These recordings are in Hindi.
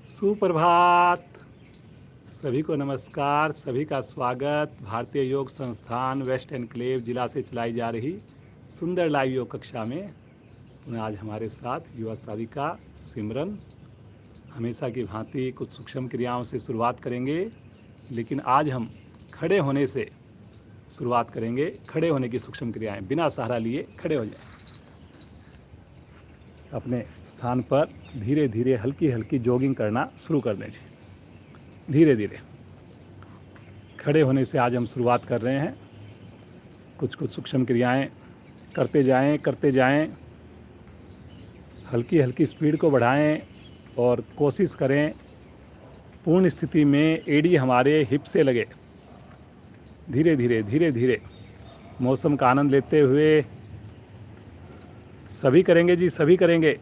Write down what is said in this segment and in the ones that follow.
सुप्रभात। सभी को नमस्कार, सभी का स्वागत। भारतीय योग संस्थान वेस्ट एनक्लेव जिला से चलाई जा रही सुंदर लाइव योग कक्षा में पुनः आज हमारे साथ युवा साधिका सिमरन। हमेशा की भांति कुछ सूक्ष्म क्रियाओं से शुरुआत करेंगे, लेकिन आज हम खड़े होने से शुरुआत करेंगे। खड़े होने की सूक्ष्म क्रियाएं, बिना सहारा लिए खड़े हो जाएं। अपने स्थान पर धीरे धीरे हल्की हल्की जॉगिंग करना शुरू कर दें। धीरे धीरे खड़े होने से आज हम शुरुआत कर रहे हैं। कुछ सूक्ष्म क्रियाएं करते जाएं। हल्की हल्की स्पीड को बढ़ाएं और कोशिश करें पूर्ण स्थिति में एड़ी हमारे हिप से लगे। धीरे धीरे मौसम का आनंद लेते हुए सभी करेंगे जी, सभी करेंगे।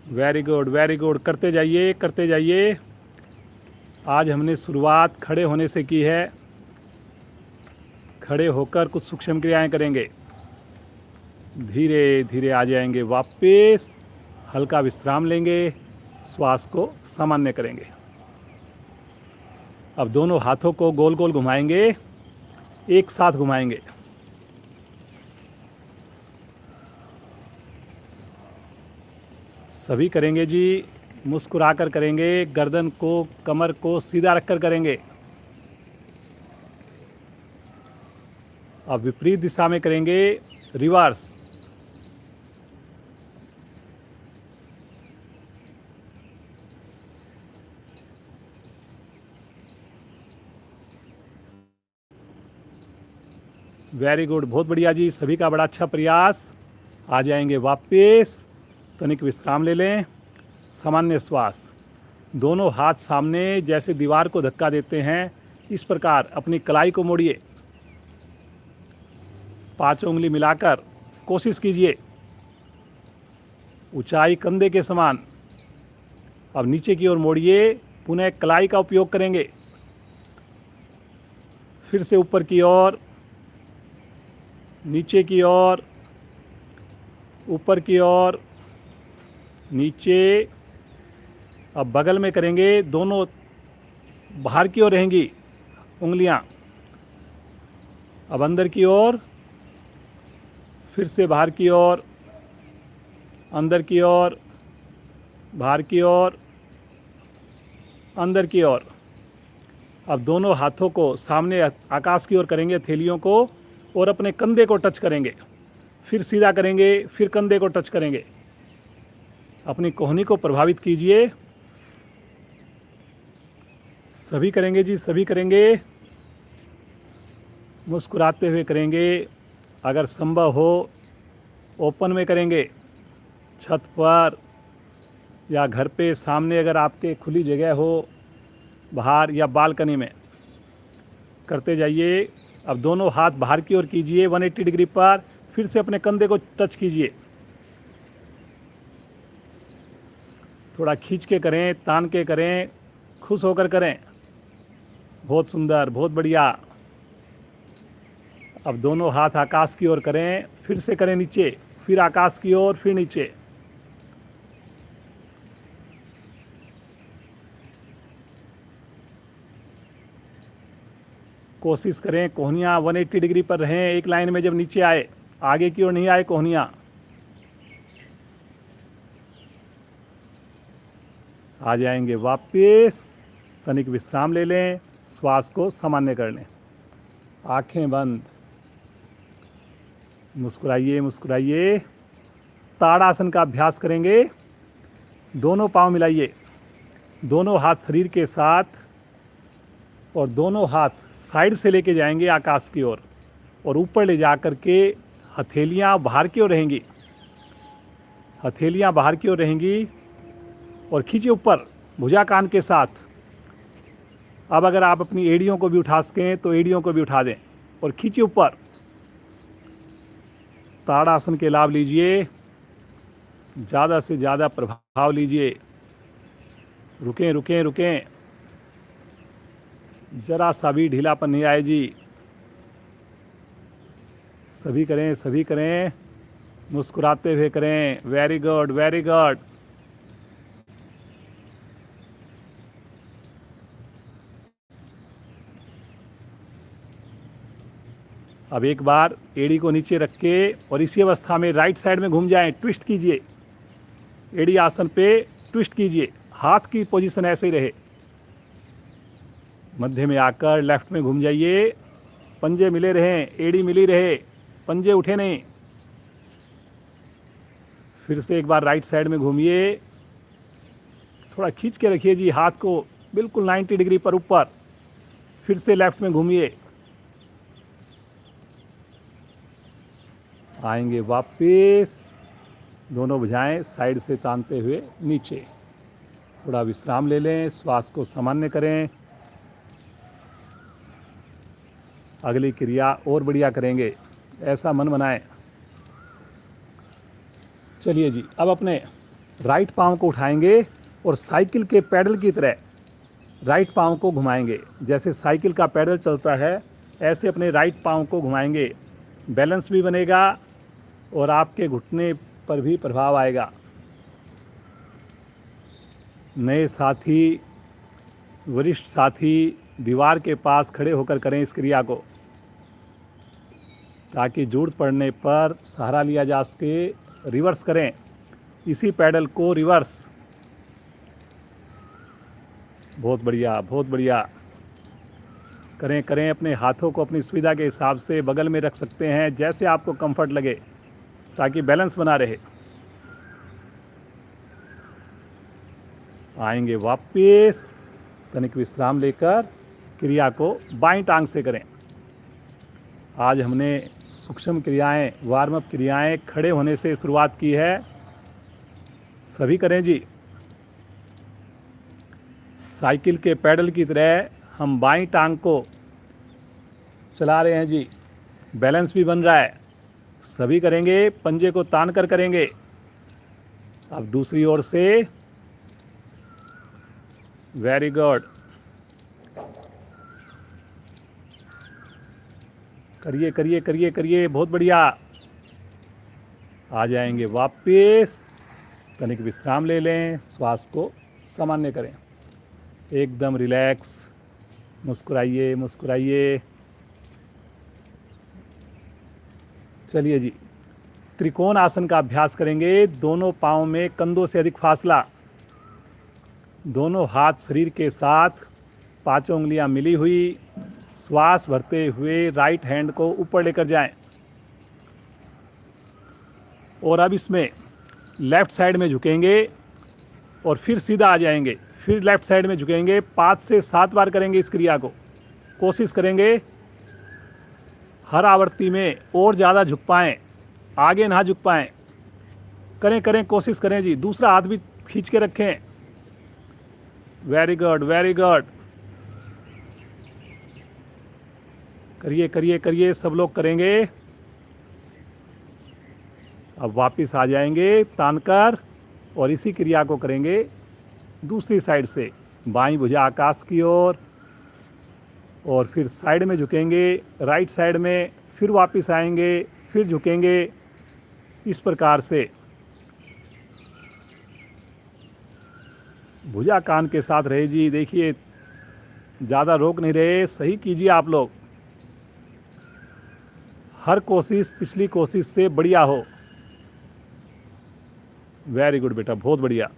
वेरी गुड, करते जाइए। आज हमने शुरुआत खड़े होने से की है। खड़े होकर कुछ सूक्ष्म क्रियाएं करेंगे। धीरे धीरे आ जाएंगे वापस। हल्का विश्राम लेंगे, श्वास को सामान्य करेंगे। अब दोनों हाथों को गोल गोल घुमाएंगे, एक साथ घुमाएंगे। सभी करेंगे जी, मुस्कुराकर करेंगे। गर्दन को, कमर को सीधा रखकर करेंगे। अब विपरीत दिशा में करेंगे, रिवर्स। वेरी गुड, बहुत बढ़िया जी, सभी का बड़ा अच्छा प्रयास। आ जाएंगे वापस। तनिक विश्राम ले लें, सामान्य श्वास। दोनों हाथ सामने, जैसे दीवार को धक्का देते हैं इस प्रकार अपनी कलाई को मोड़िए। 5 उंगली मिलाकर कोशिश कीजिए, ऊंचाई कंधे के समान। अब नीचे की ओर मोड़िए, पुनः कलाई का उपयोग करेंगे। फिर से ऊपर की ओर, नीचे की ओर, ऊपर की ओर, नीचे। अब बगल में करेंगे, दोनों बाहर की ओर रहेंगी उंगलियां। अब अंदर की ओर, फिर से बाहर की ओर, अंदर की ओर, बाहर की ओर, अंदर की ओर। अब दोनों हाथों को सामने आकाश की ओर करेंगे, हथेलियों को, और अपने कंधे को टच करेंगे। फिर सीधा करेंगे, फिर कंधे को टच करेंगे। अपनी कोहनी को प्रभावित कीजिए। सभी करेंगे जी, सभी करेंगे। मुस्कुराते हुए करेंगे। अगर संभव हो ओपन में करेंगे, छत पर या घर पे सामने, अगर आपके खुली जगह हो, बाहर या बालकनी में करते जाइए। अब दोनों हाथ बाहर की ओर कीजिए 180 डिग्री पर। फिर से अपने कंधे को टच कीजिए। थोड़ा खींच के करें, तान के करें, खुश होकर करें। बहुत सुंदर, बहुत बढ़िया। अब दोनों हाथ आकाश की ओर करें, फिर से करें नीचे, फिर आकाश की ओर, फिर नीचे। कोशिश करें कोहनियाँ 180 डिग्री पर रहें, एक लाइन में। जब नीचे आए, आगे की ओर नहीं आए कोहनियाँ। आ जाएंगे वापस। तनिक विश्राम ले लें, श्वास को सामान्य कर लें। आंखें बंद, मुस्कुराइए। ताड़ासन का अभ्यास करेंगे। दोनों पांव मिलाइए, दोनों हाथ शरीर के साथ, और दोनों हाथ साइड से लेके जाएंगे आकाश की ओर, और ऊपर ले जा कर के हथेलियाँ बाहर की ओर रहेंगी। हथेलियाँ बाहर की ओर रहेंगी, और खींचिए ऊपर भुजा कान के साथ। अब अगर आप अपनी एड़ियों को भी उठा सकें तो एड़ियों को भी उठा दें, और खींचिए ऊपर। ताड़ासन के लाभ लीजिए, ज़्यादा से ज़्यादा प्रभाव लीजिए। रुकें, जरा सा भी ढीलापन नहीं आए जी। सभी करें। मुस्कुराते हुए करें। Very good, very good. अब एक बार एड़ी को नीचे रख के और इसी अवस्था में राइट साइड में घूम जाएं, ट्विस्ट कीजिए। एड़ी आसन पे ट्विस्ट कीजिए, हाथ की पोजीशन ऐसे ही रहे। मध्य में आकर लेफ्ट में घूम जाइए, पंजे मिले रहें, एड़ी मिली रहे, पंजे उठे नहीं। फिर से एक बार राइट साइड में घूमिए, थोड़ा खींच के रखिए जी हाथ को बिल्कुल 90 डिग्री पर ऊपर। फिर से लेफ्ट में घूमिए, आएंगे वापस, दोनों भुजाएं साइड से तानते हुए नीचे। थोड़ा विश्राम ले लें, श्वास को सामान्य करें। अगली क्रिया और बढ़िया करेंगे, ऐसा मन बनाएं। चलिए जी, अब अपने राइट पाँव को उठाएंगे और साइकिल के पैडल की तरह राइट पाँव को घुमाएंगे। जैसे साइकिल का पैडल चलता है ऐसे अपने राइट पाँव को घुमाएंगे। बैलेंस भी बनेगा और आपके घुटने पर भी प्रभाव आएगा। नए साथी, वरिष्ठ साथी दीवार के पास खड़े होकर करें इस क्रिया को, ताकि जरूरत पड़ने पर सहारा लिया जा सके। रिवर्स करें इसी पैडल को, रिवर्स। बहुत बढ़िया, बहुत बढ़िया। करें करें, अपने हाथों को अपनी सुविधा के हिसाब से बगल में रख सकते हैं, जैसे आपको कंफर्ट लगे, ताकि बैलेंस बना रहे। आएंगे वापस, तनिक विश्राम लेकर क्रिया को बाईं टांग से करें। आज हमने सूक्ष्म क्रियाएं, वार्म अप क्रियाएं खड़े होने से शुरुआत की है। सभी करें जी। साइकिल के पैडल की तरह हम बाईं टांग को चला रहे हैं जी, बैलेंस भी बन रहा है। सभी करेंगे, पंजे को तान कर करेंगे। अब दूसरी ओर से, वेरी गुड। करिए करिए करिए करिए, बहुत बढ़िया। आ जाएंगे वापस, तनिक विश्राम ले लें, श्वास को सामान्य करें, एकदम रिलैक्स। मुस्कुराइए मुस्कुराइए। चलिए जी, त्रिकोण आसन का अभ्यास करेंगे। दोनों पाँव में कंधों से अधिक फासला, दोनों हाथ शरीर के साथ, पांचों उंगलियां मिली हुई। श्वास भरते हुए राइट हैंड को ऊपर लेकर जाएं। और अब इसमें लेफ्ट साइड में झुकेंगे और फिर सीधा आ जाएंगे, फिर लेफ्ट साइड में झुकेंगे। 5 से 7 बार करेंगे इस क्रिया को। कोशिश करेंगे हर आवृत्ति में और ज़्यादा झुक पाएँ, आगे ना झुक पाएँ। करें करें, कोशिश करें जी। दूसरा हाथ भी खींच के रखें। Very good, very good. करिए करिए करिए, सब लोग करेंगे। अब वापस आ जाएंगे तानकर और इसी क्रिया को करेंगे दूसरी साइड से। बाईं भुजा आकाश की ओर और फिर साइड में झुकेंगे, राइट साइड में, फिर वापस आएंगे, फिर झुकेंगे, इस प्रकार से। भुजा कान के साथ रहे जी। देखिए, ज़्यादा रोक नहीं रहे, सही कीजिए आप लोग। हर कोशिश पिछली कोशिश से बढ़िया हो। वेरी गुड बेटा, बहुत बढ़िया।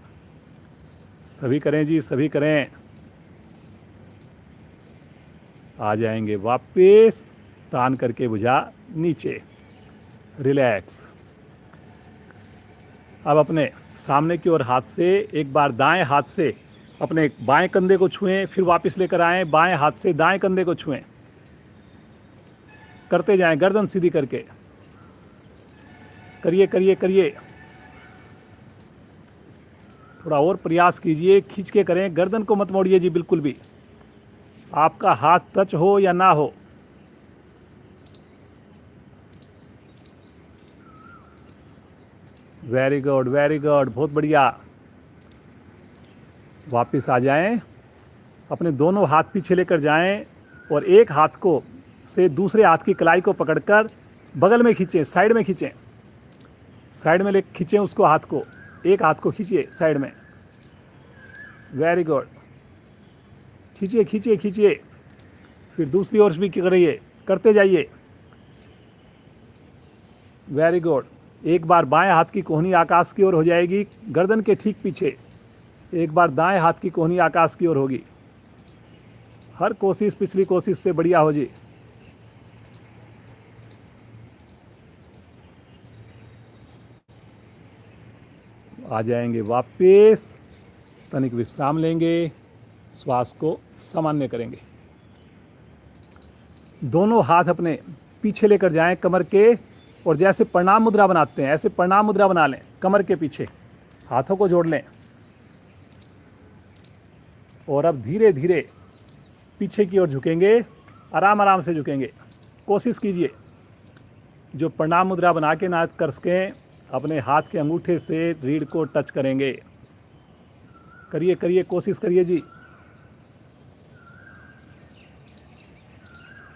सभी करें जी, सभी करें। आ जाएंगे वापस, तान करके भुजा नीचे, रिलैक्स। अब अपने सामने की ओर हाथ से एक बार दाएं हाथ से अपने बाएं कंधे को छुएं, फिर वापस लेकर आएं। बाएं हाथ से दाएं कंधे को छुएं, करते जाएं, गर्दन सीधी करके। करिए करिए करिए, थोड़ा और प्रयास कीजिए, खींच के करें, गर्दन को मत मोड़िए जी बिल्कुल भी। आपका हाथ टच हो या ना हो। वेरी गुड, वेरी गुड, बहुत बढ़िया। वापस आ जाएं, अपने दोनों हाथ पीछे लेकर जाएं और एक हाथ को से दूसरे हाथ की कलाई को पकड़कर बगल में खींचें, साइड में खींचें। साइड में ले खींचें उसको, हाथ को, एक हाथ को खींचिए साइड में, वेरी गुड, खींचिए खींचिए खींचिए, फिर दूसरी ओर भी करिए, करते जाइए, वेरी गुड। एक बार बाएं हाथ की कोहनी आकाश की ओर हो जाएगी, गर्दन के ठीक पीछे। एक बार दाएं हाथ की कोहनी आकाश की ओर होगी। हर कोशिश पिछली कोशिश से बढ़िया हो जी। आ जाएंगे वापस, तनिक विश्राम लेंगे, श्वास को सामान्य करेंगे। दोनों हाथ अपने पीछे लेकर जाएं कमर के, और जैसे प्रणाम मुद्रा बनाते हैं ऐसे प्रणाम मुद्रा बना लें, कमर के पीछे हाथों को जोड़ लें। और अब धीरे धीरे पीछे की ओर झुकेंगे, आराम आराम से झुकेंगे। कोशिश कीजिए जो प्रणाम मुद्रा बना के ना कर सकें, अपने हाथ के अंगूठे से रीढ़ को टच करेंगे। करिए करिए, कोशिश करिए जी।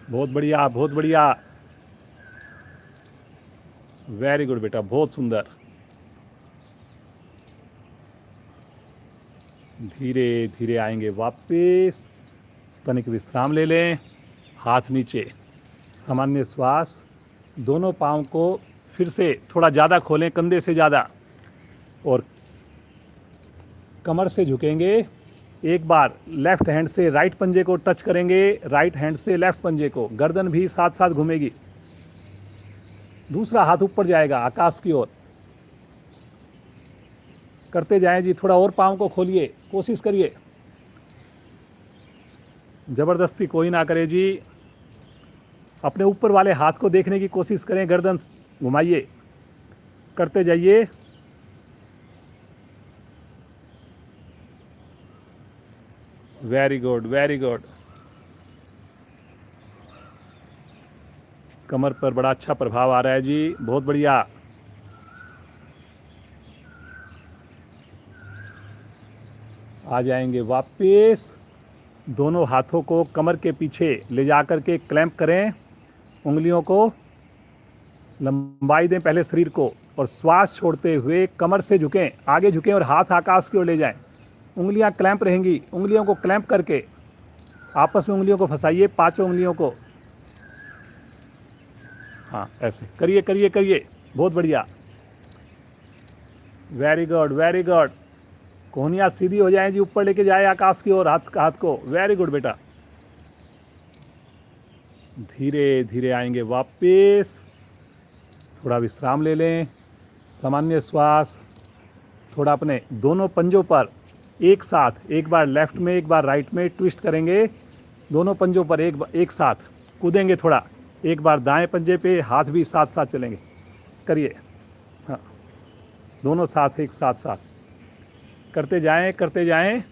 बहुत बढ़िया बहुत बढ़िया, वेरी गुड बेटा, बहुत सुंदर। धीरे धीरे आएंगे वापस, तनिक विश्राम ले लें, हाथ नीचे, सामान्य श्वास। दोनों पाँव को फिर से थोड़ा ज़्यादा खोलें, कंधे से ज़्यादा, और कमर से झुकेंगे। एक बार लेफ्ट हैंड से राइट पंजे को टच करेंगे, राइट हैंड से लेफ्ट पंजे को, गर्दन भी साथ साथ घूमेगी। दूसरा हाथ ऊपर जाएगा आकाश की ओर, करते जाएं जी। थोड़ा और पाँव को खोलिए, कोशिश करिए, ज़बरदस्ती कोई ना करे जी। अपने ऊपर वाले हाथ को देखने की कोशिश करें, गर्दन घुमाइए, करते जाइए। Very good very good. कमर पर बड़ा अच्छा प्रभाव आ रहा है जी, बहुत बढ़िया। आ जाएंगे वापस, दोनों हाथों को कमर के पीछे ले जाकर के क्लैंप करें, उंगलियों को लंबाई दें पहले शरीर को, और श्वास छोड़ते हुए कमर से झुकें, आगे झुकें और हाथ आकाश की ओर ले जाएं। उंगलियां क्लैंप रहेंगी, उंगलियों को क्लैंप करके आपस में उंगलियों को फंसाइए, पांचों उंगलियों को। हाँ ऐसे करिए करिए करिए, बहुत बढ़िया, वेरी गुड वेरी गुड। कोहनियाँ सीधी हो जाएं जी, ऊपर लेके जाए आकाश की ओर हाथ को, वेरी गुड बेटा। धीरे धीरे आएंगे वापस, थोड़ा विश्राम ले लें, सामान्य श्वास। थोड़ा अपने दोनों पंजों पर एक साथ, एक बार लेफ्ट में एक बार राइट में ट्विस्ट करेंगे, दोनों पंजों पर एक साथ कूदेंगे। थोड़ा एक बार दाएं पंजे पे, हाथ भी साथ साथ चलेंगे, करिए। हाँ, दोनों साथ एक साथ साथ करते जाएं,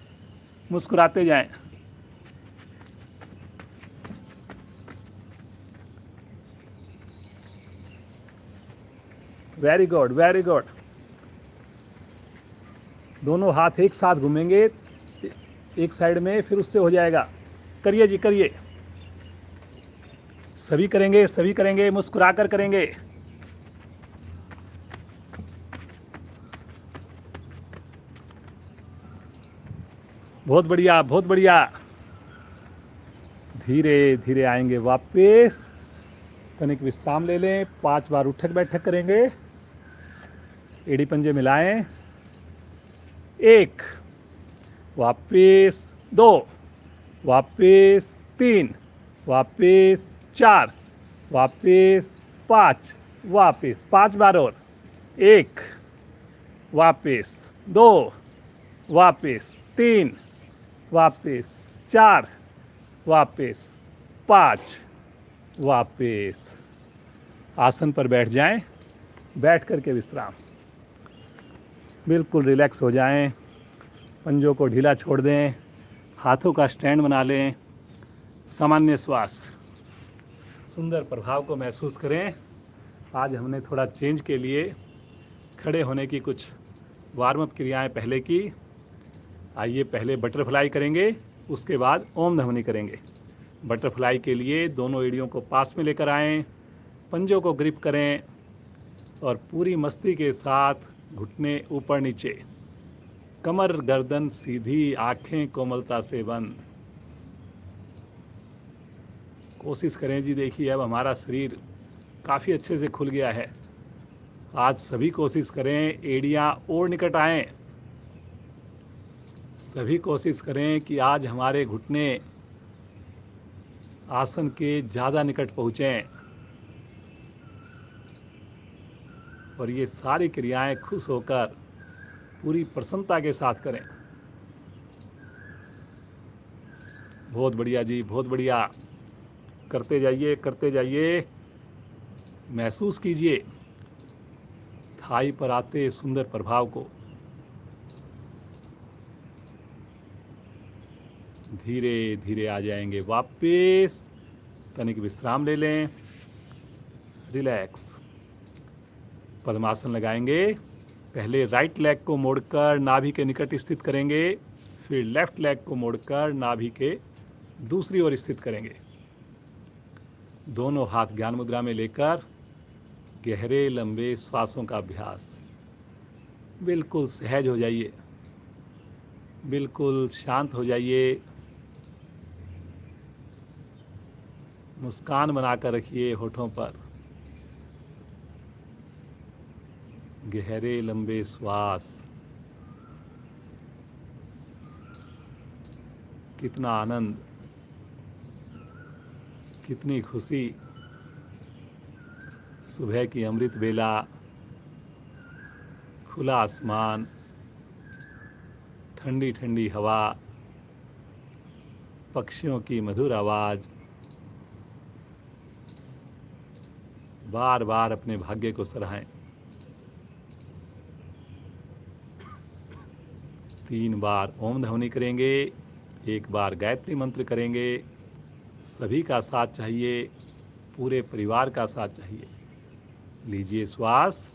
मुस्कुराते जाएं। Very good very good. दोनों हाथ एक साथ घूमेंगे एक साइड में, फिर उससे हो जाएगा। करिए जी करिए, सभी करेंगे, मुस्कुरा कर करेंगे। बहुत बढ़िया बहुत बढ़िया। धीरे धीरे आएंगे वापस, तनिक विश्राम ले लें, 5 बार उठक बैठक करेंगे, एड़ी पंजे मिलाएं। 1, वापस 2, वापस 3, वापस 4, वापस 5, वापस 5 बार और। 1, वापस 2, वापस 3, वापस 4, वापस 5, वापस। आसन पर बैठ जाएं, बैठ करके विश्राम, बिल्कुल रिलैक्स हो जाएं, पंजों को ढीला छोड़ दें, हाथों का स्टैंड बना लें, सामान्य श्वास। सुंदर प्रभाव को महसूस करें। आज हमने थोड़ा चेंज के लिए खड़े होने की कुछ वार्म अप क्रियाएं पहले की। आइए पहले बटरफ्लाई करेंगे, उसके बाद ओम ध्वनि करेंगे। बटरफ्लाई के लिए दोनों एड़ियों को पास में लेकर आएं, पंजों को ग्रिप करें, और पूरी मस्ती के साथ घुटने ऊपर नीचे, कमर गर्दन सीधी, आंखें कोमलता से बंद। कोशिश करें जी। देखिए अब हमारा शरीर काफ़ी अच्छे से खुल गया है। आज सभी कोशिश करें एड़ियाँ और निकट आएं। सभी कोशिश करें कि आज हमारे घुटने आसन के ज़्यादा निकट पहुँचें और ये सारी क्रियाएं खुश होकर पूरी प्रसन्नता के साथ करें। बहुत बढ़िया जी, बहुत बढ़िया। करते जाइए, करते जाइए। महसूस कीजिए थाई पर आते सुंदर प्रभाव को। धीरे धीरे आ जाएंगे वापस। तनिक विश्राम ले लें, रिलैक्स। पद्मासन लगाएंगे। पहले राइट लेग को मोड़कर नाभि के निकट स्थित करेंगे, फिर लेफ्ट लेग को मोड़कर नाभि के दूसरी ओर स्थित करेंगे। दोनों हाथ ज्ञान मुद्रा में लेकर गहरे लंबे श्वासों का अभ्यास। बिल्कुल सहज हो जाइए, बिल्कुल शांत हो जाइए। मुस्कान बनाकर रखिए होठों पर। गहरे लंबे श्वास। कितना आनंद, कितनी खुशी। सुबह की अमृत बेला, खुला आसमान, ठंडी ठंडी हवा, पक्षियों की मधुर आवाज़। बार बार अपने भाग्य को सराहें। 3 बार ओम ध्वनि करेंगे, 1 बार गायत्री मंत्र करेंगे। सभी का साथ चाहिए, पूरे परिवार का साथ चाहिए। लीजिए श्वास।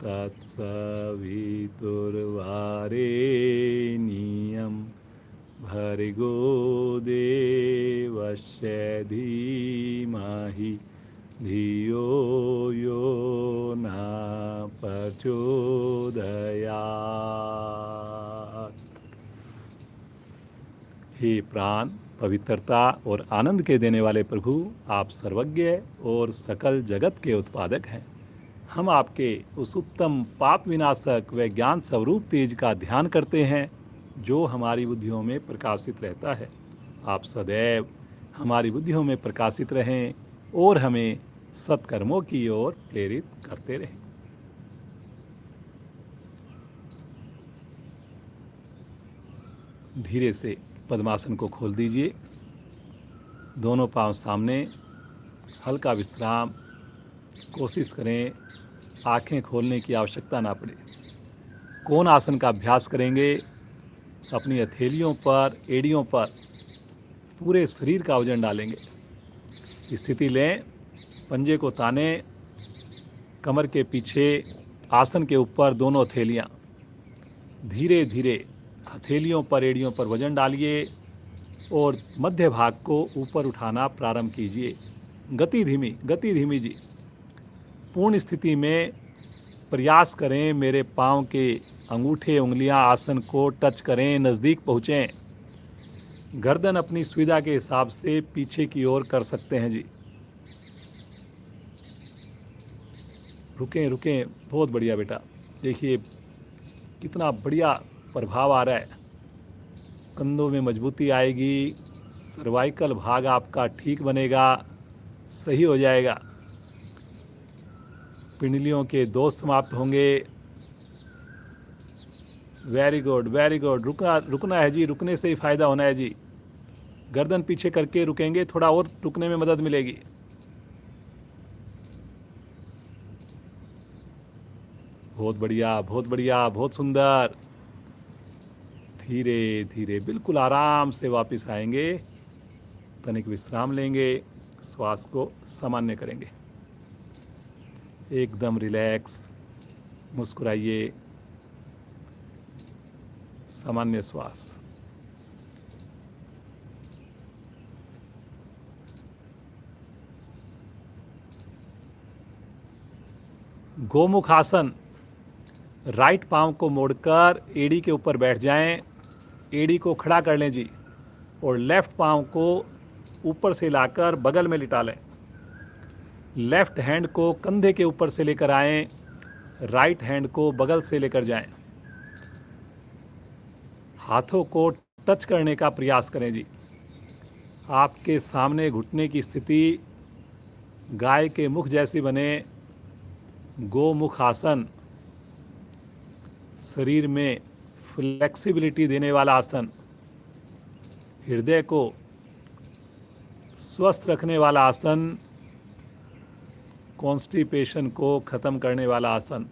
तत्सवितुर्वरेण्यं भर्गो देवस्य धीमहि धियो यो न प्रचोदयात्। हे प्राण, पवित्रता और आनंद के देने वाले प्रभु, आप सर्वज्ञ और सकल जगत के उत्पादक हैं। हम आपके उस उत्तम पाप विनाशक व ज्ञान स्वरूप तेज का ध्यान करते हैं जो हमारी बुद्धियों में प्रकाशित रहता है। आप सदैव हमारी बुद्धियों में प्रकाशित रहें और हमें सत्कर्मों की ओर प्रेरित करते रहें। धीरे से पद्मासन को खोल दीजिए। दोनों पांव सामने, हल्का विश्राम। कोशिश करें आंखें खोलने की आवश्यकता ना पड़े। कोण आसन का अभ्यास करेंगे। अपनी हथेलियों पर, एड़ियों पर पूरे शरीर का वजन डालेंगे। स्थिति लें, पंजे को ताने, कमर के पीछे, आसन के ऊपर दोनों हथेलियाँ। धीरे धीरे हथेलियों पर, एड़ियों पर वजन डालिए और मध्य भाग को ऊपर उठाना प्रारंभ कीजिए। गति धीमी जी। पूर्ण स्थिति में प्रयास करें मेरे पाँव के अंगूठे उंगलियां आसन को टच करें, नज़दीक पहुँचें। गर्दन अपनी सुविधा के हिसाब से पीछे की ओर कर सकते हैं जी। रुकें। बहुत बढ़िया बेटा। देखिए कितना बढ़िया प्रभाव आ रहा है। कंधों में मजबूती आएगी, सर्वाइकल भाग आपका ठीक बनेगा, सही हो जाएगा। पिंडलियों के दोष समाप्त होंगे। Very good, very good. रुकना है जी, रुकने से ही फायदा होना है जी। गर्दन पीछे करके रुकेंगे, थोड़ा और रुकने में मदद मिलेगी। बहुत बढ़िया, बहुत बढ़िया, बहुत सुंदर। धीरे धीरे बिल्कुल आराम से वापस आएंगे। तनिक विश्राम लेंगे, श्वास को सामान्य करेंगे। एकदम रिलैक्स, मुस्कुराइए, सामान्य श्वास। गोमुख आसन। राइट पांव को मोड़कर एड़ी के ऊपर बैठ जाएं, एड़ी को खड़ा कर लें जी, और लेफ्ट पांव को ऊपर से लाकर बगल में लिटा लें। लेफ्ट हैंड को कंधे के ऊपर से लेकर आएं, राइट हैंड को बगल से लेकर जाएं। हाथों को टच करने का प्रयास करें जी। आपके सामने घुटने की स्थिति गाय के मुख जैसी बने। गोमुख आसन शरीर में फ्लेक्सिबिलिटी देने वाला आसन, हृदय को स्वस्थ रखने वाला आसन, कॉन्स्टिपेशन को ख़त्म करने वाला आसन।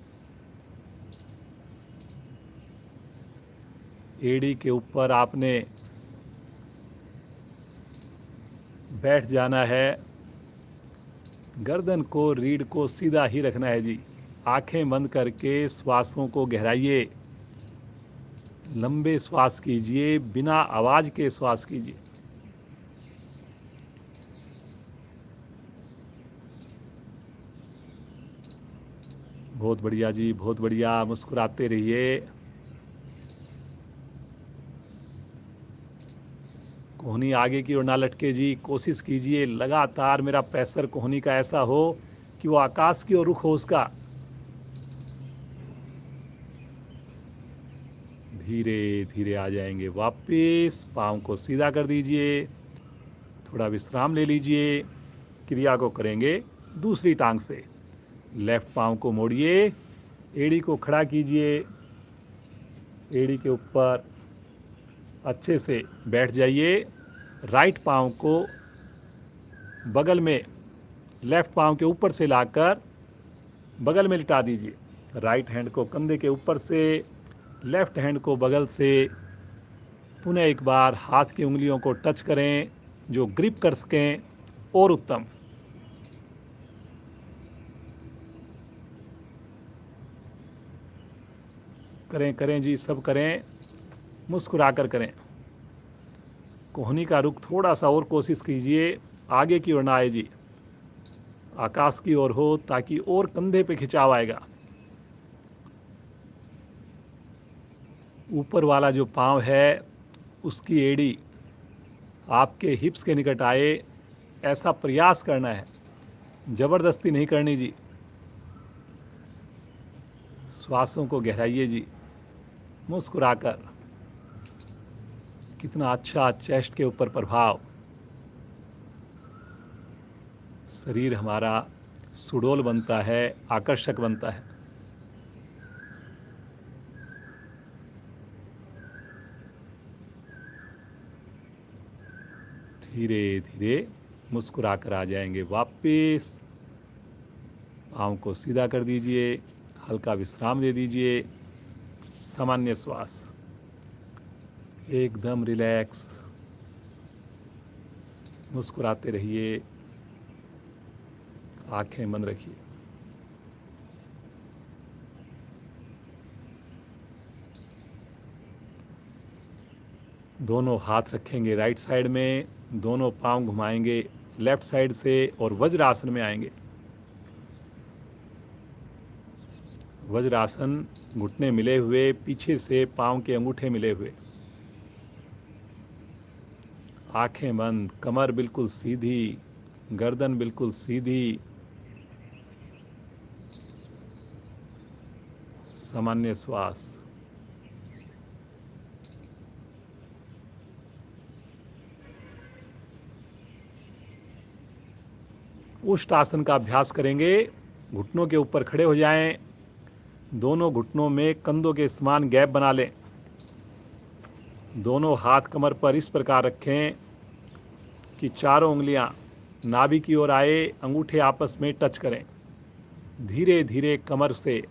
एड़ी के ऊपर आपने बैठ जाना है। गर्दन को, रीढ़ को सीधा ही रखना है जी। आंखें बंद करके श्वासों को गहराइए, लंबे श्वास कीजिए, बिना आवाज़ के श्वास कीजिए। बहुत बढ़िया जी, बहुत बढ़िया। मुस्कुराते रहिए। कोहनी आगे की ओर ना लटके जी। कोशिश कीजिए लगातार मेरा पैसर कोहनी का ऐसा हो कि वो आकाश की ओर रुख हो उसका। धीरे धीरे आ जाएंगे वापस। पाँव को सीधा कर दीजिए, थोड़ा विश्राम ले लीजिए। क्रिया को करेंगे दूसरी टांग से। लेफ्ट पाँव को मोड़िए, एड़ी को खड़ा कीजिए, एड़ी के ऊपर अच्छे से बैठ जाइए। राइट पाँव को बगल में, लेफ्ट पाँव के ऊपर से लाकर बगल में लिटा दीजिए। राइट हैंड को कंधे के ऊपर से, लेफ्ट हैंड को बगल से। पुनः एक बार हाथ की उंगलियों को टच करें, जो ग्रिप कर सकें, और उत्तम। करें करें जी, सब करें, मुस्कुरा कर करें। कोहनी का रुख थोड़ा सा और कोशिश कीजिए, आगे की ओर ना आए जी, आकाश की ओर हो, ताकि और कंधे पे खिंचाव आएगा। ऊपर वाला जो पाँव है उसकी एड़ी आपके हिप्स के निकट आए, ऐसा प्रयास करना है, ज़बरदस्ती नहीं करनी जी। श्वासों को गहराइए जी, मुस्कुराकर। कितना अच्छा चेस्ट के ऊपर प्रभाव। शरीर हमारा सुडौल बनता है, आकर्षक बनता है। धीरे धीरे मुस्कुरा कर आ जाएंगे वापस। पाँव को सीधा कर दीजिए, हल्का विश्राम दे दीजिए। सामान्य श्वास, एकदम रिलैक्स। मुस्कुराते रहिए, आंखें बंद रखिए। दोनों हाथ रखेंगे राइट साइड में, दोनों पांव घुमाएंगे लेफ्ट साइड से और वज्रासन में आएंगे। वज्रासन, घुटने मिले हुए, पीछे से पांव के अंगूठे मिले हुए। आंखें बंद, कमर बिल्कुल सीधी, गर्दन बिल्कुल सीधी। सामान्य श्वास। उष्ट आसन का अभ्यास करेंगे। घुटनों के ऊपर खड़े हो जाएं, दोनों घुटनों में कंधों के समान गैप बना लें, दोनों हाथ कमर पर इस प्रकार रखें कि चारों उंगलियां नाभि की ओर आए, अंगूठे आपस में टच करें। धीरे धीरे कमर से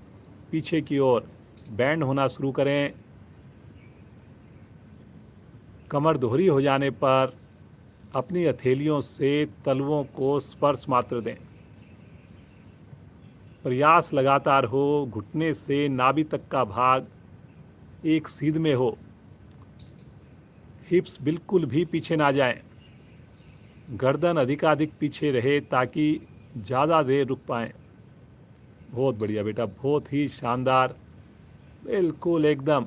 पीछे की ओर बैंड होना शुरू करें। कमर दोहरी हो जाने पर अपनी हथेलियों से तलवों को स्पर्श मात्र दें। प्रयास लगातार हो, घुटने से नाभि तक का भाग एक सीध में हो, हिप्स बिल्कुल भी पीछे ना जाएं, गर्दन अधिकाधिक पीछे रहे ताकि ज़्यादा देर रुक पाएं। बहुत बढ़िया बेटा, बहुत ही शानदार, बिल्कुल एकदम।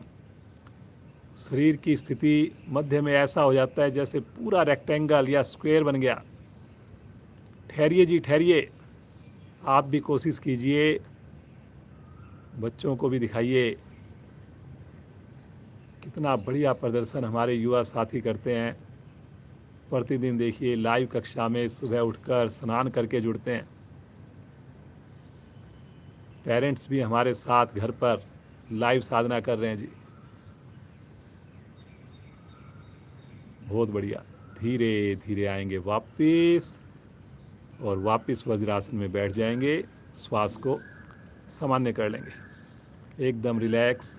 शरीर की स्थिति मध्य में ऐसा हो जाता है जैसे पूरा रेक्टेंगल या स्क्वायर बन गया। ठहरिए जी, ठहरिए। आप भी कोशिश कीजिए, बच्चों को भी दिखाइए। कितना बढ़िया प्रदर्शन हमारे युवा साथी करते हैं। प्रतिदिन देखिए लाइव कक्षा में सुबह उठकर स्नान करके जुड़ते हैं। पेरेंट्स भी हमारे साथ घर पर लाइव साधना कर रहे हैं जी। बहुत बढ़िया। धीरे धीरे आएंगे वापस और वापस वज्रासन में बैठ जाएंगे। श्वास को सामान्य कर लेंगे, एकदम रिलैक्स।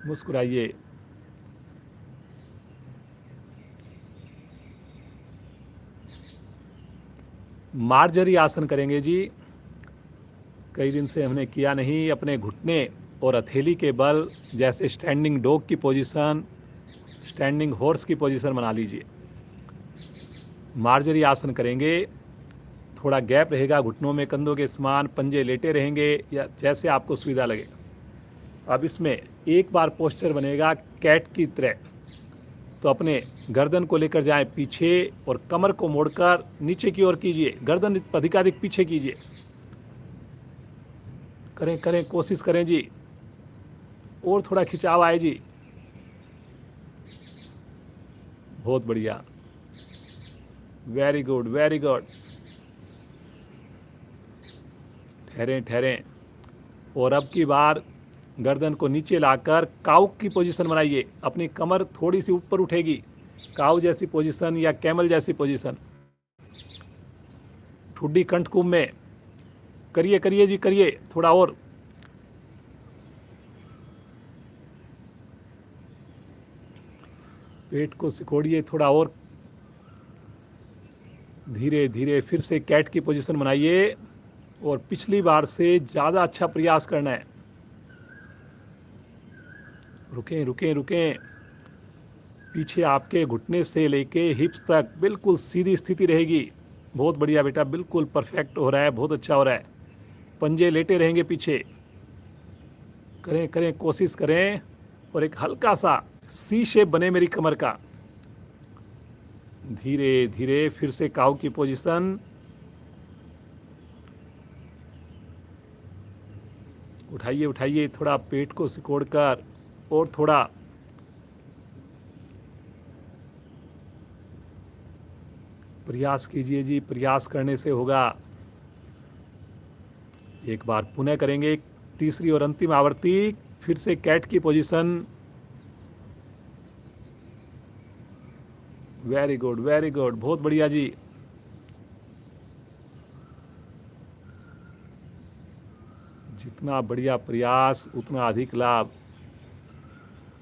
मुस्कुराइए। मार्जरी आसन करेंगे जी। कई दिन से हमने किया नहीं। अपने घुटने और हथेली के बल जैसे स्टैंडिंग डॉग की पोजीशन, स्टैंडिंग हॉर्स की पोजीशन बना लीजिए। मार्जरी आसन करेंगे। थोड़ा गैप रहेगा घुटनों में, कंधों के समान, पंजे लेटे रहेंगे या जैसे आपको सुविधा लगे। अब इसमें एक बार पोस्चर बनेगा कैट की तरह, तो अपने गर्दन को लेकर जाएं पीछे और कमर को मोड़कर नीचे की ओर कीजिए। गर्दन अधिकाधिक पीछे कीजिए। करें करें, कोशिश करें जी। और थोड़ा खिंचाव आए जी। बहुत बढ़िया, वेरी गुड, वेरी गुड। ठहरें ठहरें। और अब की बार गर्दन को नीचे लाकर काउ की पोजीशन बनाइए। अपनी कमर थोड़ी सी ऊपर उठेगी, काउ जैसी पोजीशन या कैमल जैसी पोजीशन। ठुड्डी कंठ कुंभ में करिए, करिए जी, करिए थोड़ा और। पेट को सिकोड़िए थोड़ा और। धीरे धीरे फिर से कैट की पोजीशन बनाइए और पिछली बार से ज़्यादा अच्छा प्रयास करना है। रुकें रुकें रुकें। पीछे आपके घुटने से लेके हिप्स तक बिल्कुल सीधी स्थिति रहेगी। बहुत बढ़िया बेटा, बिल्कुल परफेक्ट हो रहा है, बहुत अच्छा हो रहा है। पंजे लेटे रहेंगे पीछे। करें करें, कोशिश करें। और एक हल्का सा सी शेप बने मेरी कमर का। धीरे धीरे फिर से काउ की पोजीशन। उठाइए उठाइए थोड़ा पेट को सिकोड़कर, और थोड़ा। प्रयास कीजिए जी, प्रयास करने से होगा। एक बार पुनः करेंगे, तीसरी और अंतिम आवृत्ति। फिर से कैट की position. Very good, very good, बहुत बढ़िया जी। जितना बढ़िया प्रयास उतना अधिक लाभ।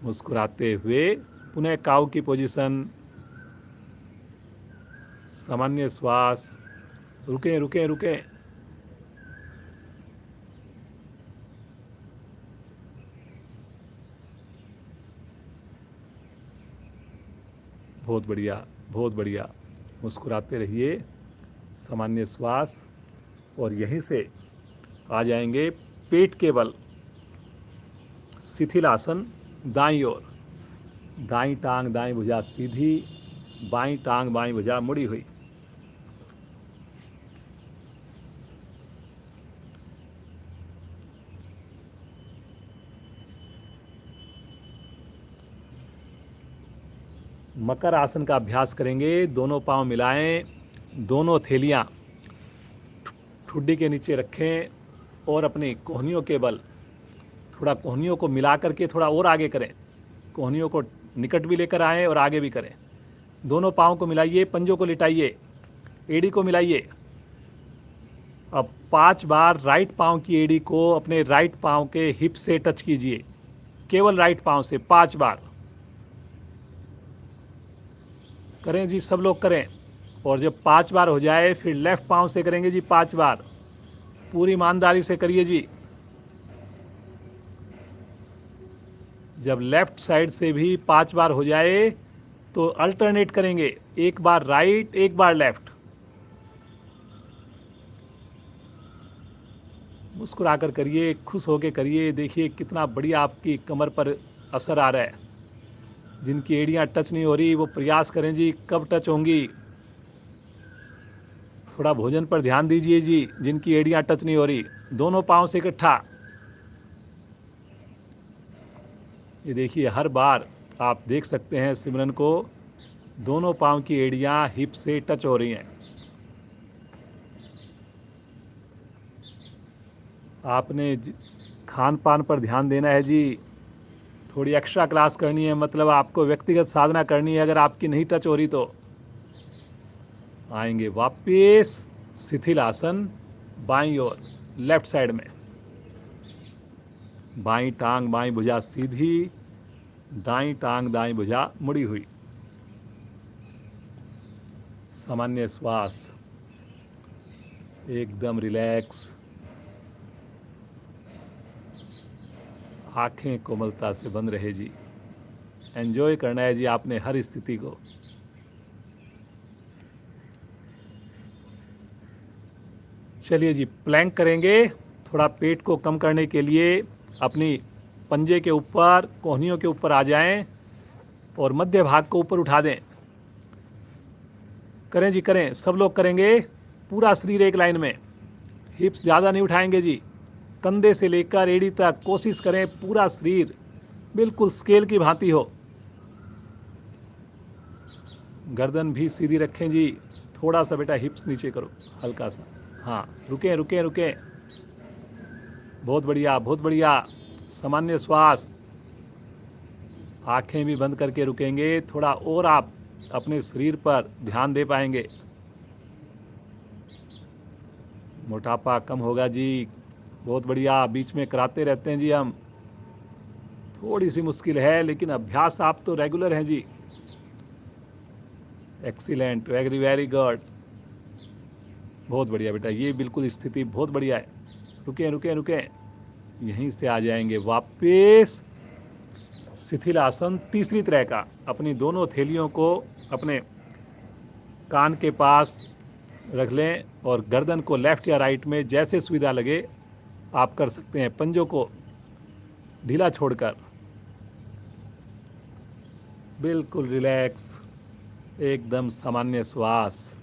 मुस्कुराते हुए पुनः काउ की पोजीशन। सामान्य श्वास। रुकें रुकें रुकें। बहुत बढ़िया, बहुत बढ़िया। मुस्कुराते रहिए। सामान्य श्वास। और यहीं से आ जाएंगे पेट के बल। शिथिल आसन, दाईं ओर। दाईं टांग दाईं भुजा सीधी, बाईं टांग बाईं भुजा मुड़ी हुई। मकर आसन का अभ्यास करेंगे। दोनों पांव मिलाएं, दोनों थैलियां ठुड्डी के नीचे रखें और अपनी कोहनियों के बल थोड़ा कोहनियों को मिला करके थोड़ा और आगे करें। कोहनियों को निकट भी लेकर आएँ और आगे भी करें। दोनों पाँव को मिलाइए, पंजों को लिटाइए, एड़ी को मिलाइए। अब 5 बार राइट पाँव की एड़ी को अपने राइट पाँव के हिप से टच कीजिए, केवल राइट पाँव से 5 बार करें जी, सब लोग करें। और जब 5 बार हो जाए फिर लेफ्ट पाँव से करेंगे जी 5 बार। पूरी ईमानदारी से करिए जी। जब लेफ्ट साइड से भी 5 बार हो जाए तो अल्टरनेट करेंगे, एक बार राइट एक बार लेफ्ट। मुस्कुराकर करिए, खुश होकर करिए। देखिए कितना बढ़िया आपकी कमर पर असर आ रहा है। जिनकी एड़ियाँ टच नहीं हो रही वो प्रयास करें जी, कब टच होंगी। थोड़ा भोजन पर ध्यान दीजिए जी, जिनकी एड़ियाँ टच नहीं हो रही। दोनों पाँव से इकट्ठा। ये देखिए हर बार आप देख सकते हैं सिमरन को दोनों पाँव की एड़ियाँ हिप से टच हो रही हैं। आपने खान पान पर ध्यान देना है जी। थोड़ी एक्स्ट्रा क्लास करनी है, मतलब आपको व्यक्तिगत साधना करनी है। अगर आपकी नहीं टच हो रही तो आएंगे वापस शिथिल आसन, बाईं ओर लेफ्ट साइड में। बाईं टांग बाईं भुजा सीधी, दाईं टांग दाईं भुजा मुड़ी हुई। सामान्य श्वास, एकदम रिलैक्स। आंखें कोमलता से बंद रहे जी। एंजॉय करना है जी आपने हर स्थिति को। चलिए जी, प्लैंक करेंगे। थोड़ा पेट को कम करने के लिए अपनी पंजे के ऊपर, कोहनियों के ऊपर आ जाएं और मध्य भाग को ऊपर उठा दें। करें जी, करें, सब लोग करेंगे। पूरा शरीर एक लाइन में, हिप्स ज़्यादा नहीं उठाएंगे जी। कंधे से लेकर एड़ी तक कोशिश करें पूरा शरीर बिल्कुल स्केल की भांति हो। गर्दन भी सीधी रखें जी। थोड़ा सा बेटा हिप्स नीचे करो, हल्का सा। हाँ, रुकें रुकें रुकें। बहुत बढ़िया बहुत बढ़िया। सामान्य श्वास, आंखें भी बंद करके रुकेंगे। थोड़ा और आप अपने शरीर पर ध्यान दे पाएंगे। मोटापा कम होगा जी। बहुत बढ़िया। बीच में कराते रहते हैं जी हम। थोड़ी सी मुश्किल है लेकिन अभ्यास आप तो रेगुलर हैं जी। Excellent, very very good. बहुत बढ़िया बेटा, ये बिल्कुल स्थिति बहुत बढ़िया है। रुकें रुकें रुकें। यहीं से आ जाएंगे वापस शिथिल आसन तीसरी तरह का। अपनी दोनों थैलियों को अपने कान के पास रख लें और गर्दन को लेफ्ट या राइट में जैसे सुविधा लगे आप कर सकते हैं। पंजों को ढीला छोड़कर बिल्कुल रिलैक्स, एकदम सामान्य श्वास।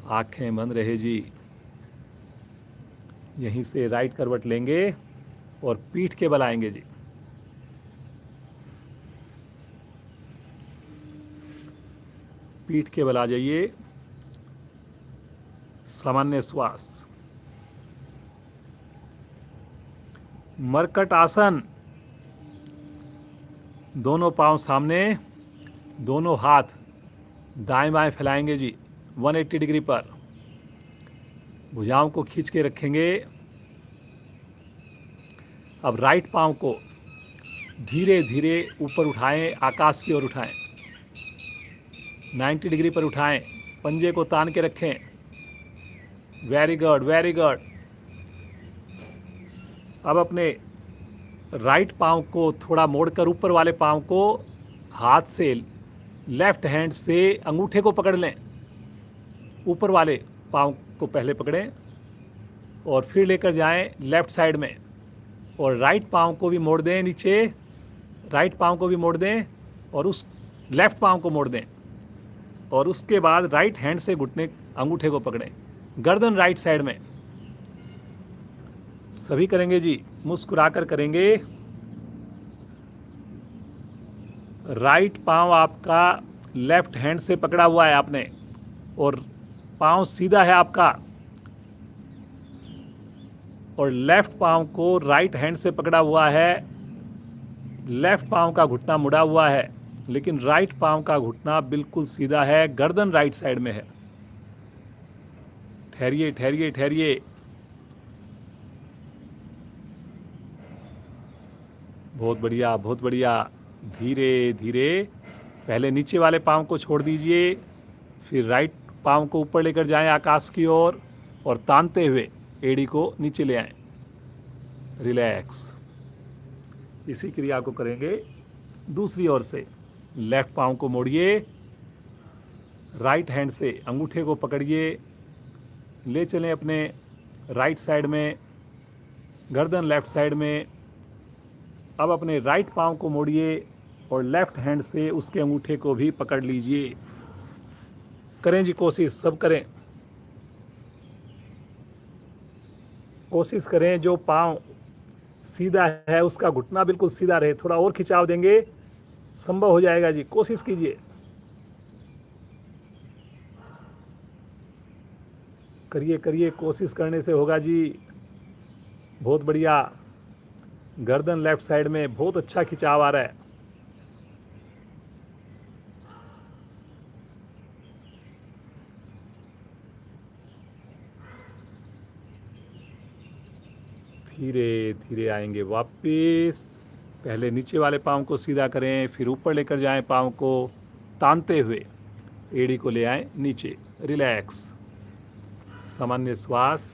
आंखें बंद रहे जी। यहीं से राइट करवट लेंगे और पीठ के बल आएंगे जी। पीठ के बल आ जाइए। सामान्य श्वास। मरकट आसन। दोनों पांव सामने, दोनों हाथ दाएं बाएं फैलाएंगे जी 180 डिग्री पर। भुजाओं को खींच के रखेंगे। अब राइट पांव को धीरे धीरे ऊपर उठाएं, आकाश की ओर उठाएं। 90 डिग्री पर उठाएं। पंजे को तान के रखें। Very good very good. अब अपने राइट पाँव को थोड़ा मोड़कर ऊपर वाले पाँव को हाथ से, लेफ्ट हैंड से अंगूठे को पकड़ लें। ऊपर वाले पाँव को पहले पकड़ें और फिर लेकर जाएं लेफ्ट साइड में, और राइट पाँव को भी मोड़ दें नीचे। राइट पाँव को भी मोड़ दें और उस लेफ्ट पाँव को मोड़ दें, और उसके बाद राइट हैंड से घुटने अंगूठे को पकड़ें। गर्दन राइट साइड में। सभी करेंगे जी, मुस्कुराकर करेंगे। राइट पाँव आपका लेफ्ट हैंड से पकड़ा हुआ है आपने, और पाँव सीधा है आपका। और लेफ्ट पाँव को राइट हैंड से पकड़ा हुआ है। लेफ्ट पाँव का घुटना मुड़ा हुआ है, लेकिन राइट पाँव का घुटना बिल्कुल सीधा है, गर्दन राइट साइड में है। ठहरिए ठहरिए ठहरिए। बहुत बढ़िया बहुत बढ़िया। धीरे धीरे पहले नीचे वाले पाँव को छोड़ दीजिए, फिर राइट पाँव को ऊपर लेकर जाएं आकाश की ओर और तानते हुए एड़ी को नीचे ले आएं। रिलैक्स। इसी क्रिया को करेंगे दूसरी ओर से। लेफ्ट पाँव को मोड़िए, राइट हैंड से अंगूठे को पकड़िए, ले चलें अपने राइट साइड में, गर्दन लेफ्ट साइड में। अब अपने राइट पाँव को मोड़िए और लेफ्ट हैंड से उसके अंगूठे को भी पकड़ लीजिए। करें जी कोशिश, सब करें। कोशिश करें जो पाँव सीधा है उसका घुटना बिल्कुल सीधा रहे। थोड़ा और खिंचाव देंगे, संभव हो जाएगा जी, कोशिश कीजिए। करिए करिए, कोशिश करने से होगा जी। बहुत बढ़िया। गर्दन लेफ्ट साइड में बहुत अच्छा खिंचाव आ रहा है। धीरे धीरे आएंगे वापस। पहले नीचे वाले पाँव को सीधा करें, फिर ऊपर लेकर जाएं पाँव को, तानते हुए एड़ी को ले आएं नीचे। रिलैक्स। सामान्य श्वास,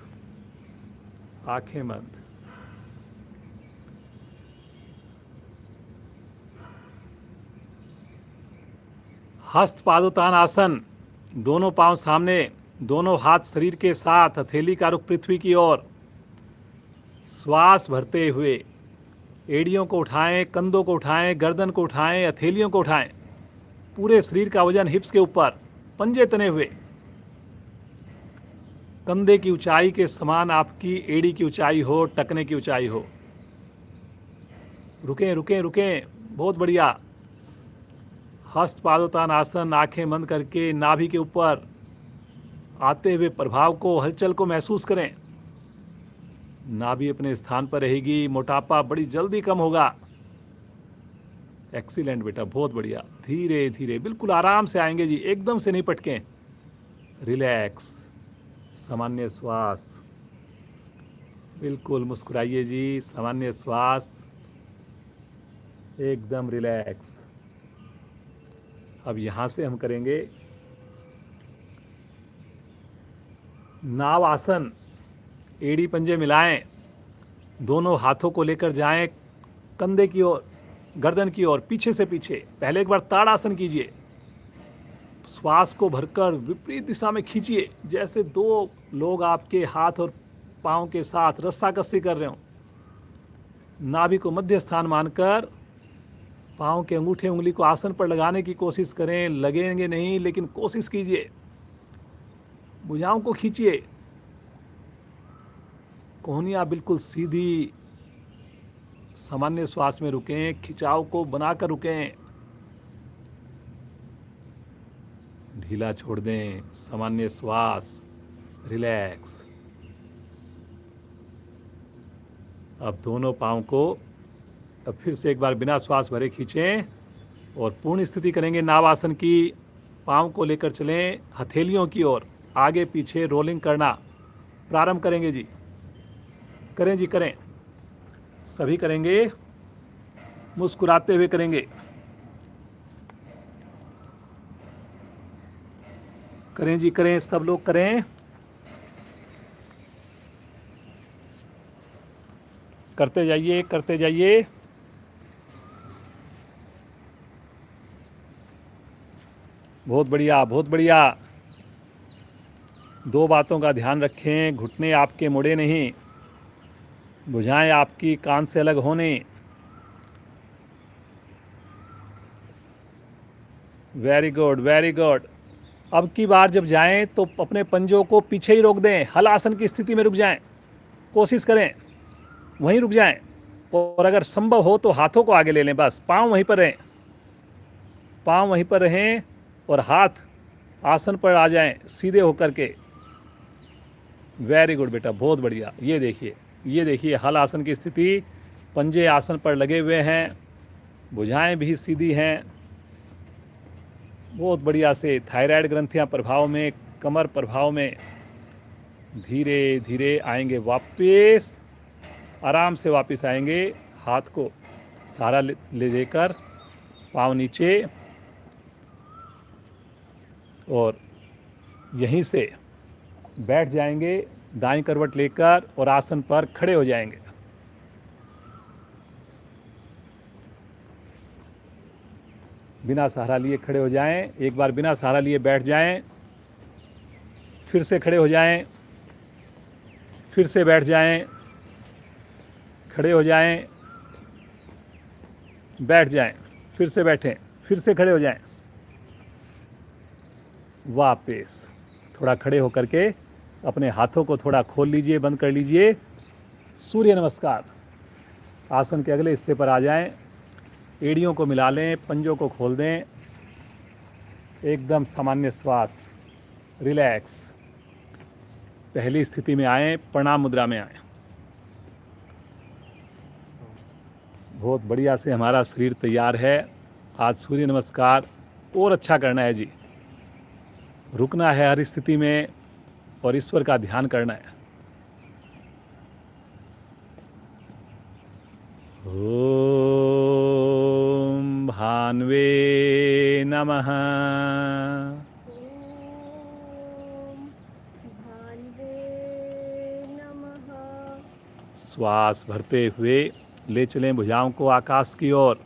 आंखें बंद। हस्त पादोत्तान आसन। दोनों पांव सामने, दोनों हाथ शरीर के साथ, हथेली का रुख पृथ्वी की ओर। श्वास भरते हुए एड़ियों को उठाएं, कंधों को उठाएं, गर्दन को उठाएं, हथेलियों को उठाएं। पूरे शरीर का वजन हिप्स के ऊपर, पंजे तने हुए। कंधे की ऊंचाई के समान आपकी एड़ी की ऊंचाई हो, टखने की ऊंचाई हो। रुकें रुकें रुकें। बहुत बढ़िया। हस्त पादोत्तान आसन, आंखें बंद करके नाभि के ऊपर आते हुए प्रभाव को, हलचल को महसूस करें। नाभि अपने स्थान पर रहेगी, मोटापा बड़ी जल्दी कम होगा। एक्सीलेंट बेटा, बहुत बढ़िया। धीरे धीरे बिल्कुल आराम से आएंगे जी, एकदम से नहीं पटकें। रिलैक्स। सामान्य श्वास। बिल्कुल मुस्कुराइए जी। सामान्य श्वास, एकदम रिलैक्स। अब यहाँ से हम करेंगे नाव आसन। एड़ी पंजे मिलाएं, दोनों हाथों को लेकर जाएं कंधे की ओर, गर्दन की ओर, पीछे से पीछे। पहले एक बार ताड़ासन कीजिए। श्वास को भरकर विपरीत दिशा में खींचिए, जैसे दो लोग आपके हाथ और पाँव के साथ रस्साकसी कर रहे हो। नाभि को मध्य स्थान मानकर पाँव के अंगूठे उंगली को आसन पर लगाने की कोशिश करें। लगेंगे नहीं, लेकिन कोशिश कीजिए। भुजाओं को खींचिए। कोहनियाँ बिल्कुल सीधी। सामान्य श्वास में रुकें, खिंचाव को बनाकर रुकें। ढीला छोड़ दें। सामान्य श्वास, रिलैक्स। अब दोनों पाँव को अब फिर से एक बार बिना श्वास भरे खींचें और पूर्ण स्थिति करेंगे नाव आसन की। पाँव को लेकर चलें हथेलियों की ओर, आगे पीछे रोलिंग करना प्रारंभ करेंगे जी। करें जी, करें। सभी करेंगे, मुस्कुराते हुए करेंगे। करें जी, करें, सब लोग करें। करते जाइए, करते जाइए। बहुत बढ़िया, बहुत बढ़िया। दो बातों का ध्यान रखें। घुटने आपके मुड़े नहीं, भुजाएं आपकी कान से अलग होने। Very good, very good. अब की बार जब जाएं तो अपने पंजों को पीछे ही रोक दें। हल आसन की स्थिति में रुक जाएं। कोशिश करें वहीं रुक जाएं, और अगर संभव हो तो हाथों को आगे ले लें। बस पाँव वहीं पर रहें, पाँव वहीं पर रहें और हाथ आसन पर आ जाएं सीधे होकर के। वेरी गुड बेटा, बहुत बढ़िया। ये देखिए, ये देखिए हल आसन की स्थिति, पंजे आसन पर लगे हुए हैं, भुजाएं भी सीधी हैं, बहुत बढ़िया से थायराइड ग्रंथियां प्रभाव में, कमर प्रभाव में। धीरे धीरे आएंगे वापस, आराम से वापस आएंगे, हाथ को सहारा ले लेकर, पाँव नीचे, और यहीं से बैठ जाएंगे दाईं करवट लेकर और आसन पर खड़े हो जाएंगे। बिना सहारा लिए खड़े हो जाएं, एक बार बिना सहारा लिए बैठ जाएं, फिर से खड़े हो जाएं, फिर से बैठ जाएं, खड़े हो जाएं, बैठ जाएं, फिर से बैठें, फिर से खड़े हो जाएं, वापस थोड़ा खड़े होकर के अपने हाथों को थोड़ा खोल लीजिए, बंद कर लीजिए। सूर्य नमस्कार। आसन के अगले हिस्से पर आ जाएं, एड़ियों को मिला लें, पंजों को खोल दें, एकदम सामान्य श्वास, रिलैक्स। पहली स्थिति में आएँ, प्रणाम मुद्रा में आएँ। बहुत बढ़िया से हमारा शरीर तैयार है। आज सूर्य नमस्कार और अच्छा करना है जी, रुकना है हर स्थिति में और ईश्वर का ध्यान करना है। ओम भान्वे नमः। श्वास भरते हुए ले चलें भुजाओं को आकाश की ओर,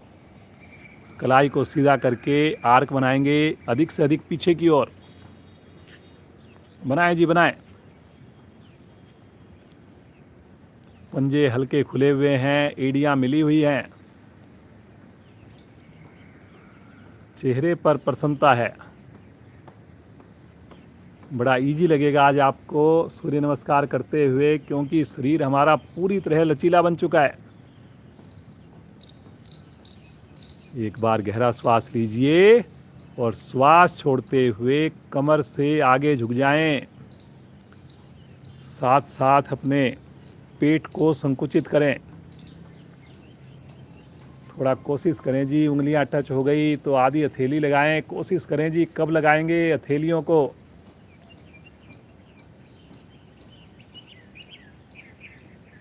कलाई को सीधा करके आर्क बनाएंगे, अधिक से अधिक पीछे की ओर बनाएं जी, बनाएं। पंजे हल्के खुले हुए हैं, एड़ियां मिली हुई हैं, चेहरे पर प्रसन्नता है। बड़ा इजी लगेगा आज आपको सूर्य नमस्कार करते हुए, क्योंकि शरीर हमारा पूरी तरह लचीला बन चुका है। एक बार गहरा श्वास लीजिए और श्वास छोड़ते हुए कमर से आगे झुक जाएं, साथ साथ अपने पेट को संकुचित करें। थोड़ा कोशिश करें जी, उंगलियां टच हो गई तो आधी हथेली लगाएं, कोशिश करें जी। कब लगाएंगे हथेलियों को?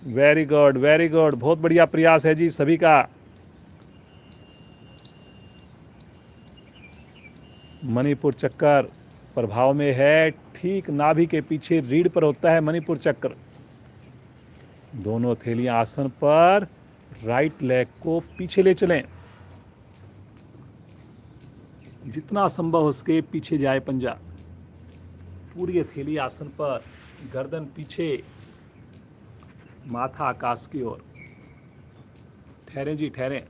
वेरी गुड, वेरी गुड, बहुत बढ़िया प्रयास है जी सभी का। मणिपुर चक्कर प्रभाव में है, ठीक नाभि के पीछे रीढ़ पर होता है मणिपुर चक्र। दोनों हथेलियां आसन पर, राइट लेग को पीछे ले चलें, जितना संभव हो सके पीछे जाए पंजा। पूरी हथेली आसन पर, गर्दन पीछे, माथा आकाश की ओर। ठहरें जी, ठहरें।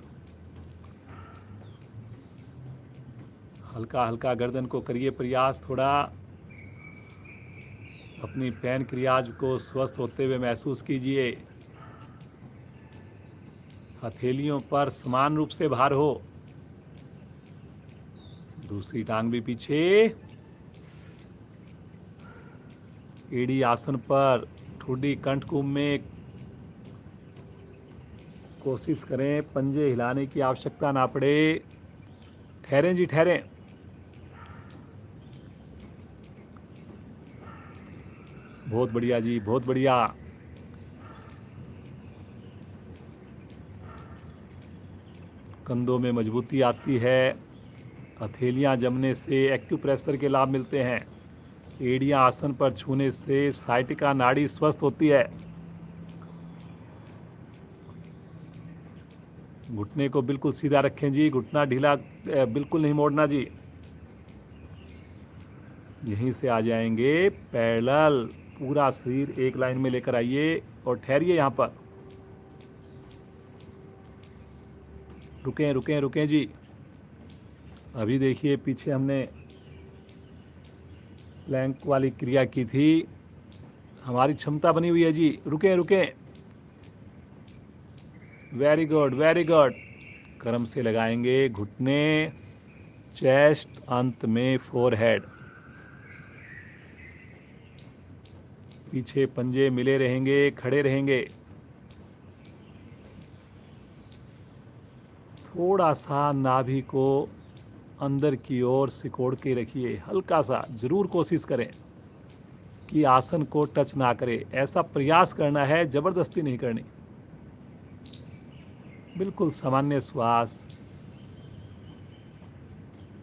हल्का हल्का गर्दन को करिए प्रयास, थोड़ा अपनी पैनक्रियाज को स्वस्थ होते हुए महसूस कीजिए। हथेलियों पर समान रूप से भार हो। दूसरी टांग भी पीछे, एड़ी आसन पर, ठुड्डी कंठ कुंभ में। कोशिश करें पंजे हिलाने की आवश्यकता ना पड़े। ठहरें जी, ठहरें। बहुत बढ़िया जी, बहुत बढ़िया। कंधों में मजबूती आती है, हथेलियां जमने से एक्यूप्रेशर के लाभ मिलते हैं। एड़ियां आसन पर छूने से साइटिका नाड़ी स्वस्थ होती है। घुटने को बिल्कुल सीधा रखें जी, घुटना ढीला बिल्कुल नहीं मोड़ना जी। यहीं से आ जाएंगे पैरेलल, पूरा शरीर एक लाइन में लेकर आइए और ठहरिए यहाँ पर। रुकें रुकें रुकें जी। अभी देखिए पीछे हमने प्लैंक वाली क्रिया की थी, हमारी क्षमता बनी हुई है जी। रुकें रुकें। Very good, very good. क्रम से लगाएंगे घुटने, चेस्ट, अंत में फोरहेड। पीछे पंजे मिले रहेंगे, खड़े रहेंगे। थोड़ा सा नाभि को अंदर की ओर सिकोड़ के रखिए, हल्का सा ज़रूर कोशिश करें कि आसन को टच ना करे। ऐसा प्रयास करना है, ज़बरदस्ती नहीं करनी। बिल्कुल सामान्य श्वास,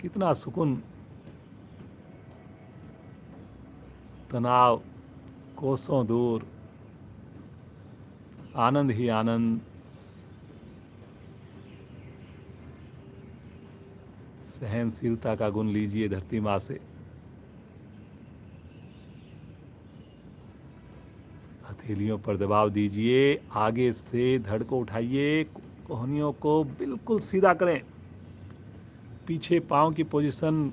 कितना सुकून, तनाव कोसों दूर, आनंद ही आनंद। सहनशीलता का गुण लीजिए धरती माँ से। हथेलियों पर दबाव दीजिए, आगे से धड़ को उठाइए, कोहनियों को बिल्कुल सीधा करें। पीछे पाँव की पोजीशन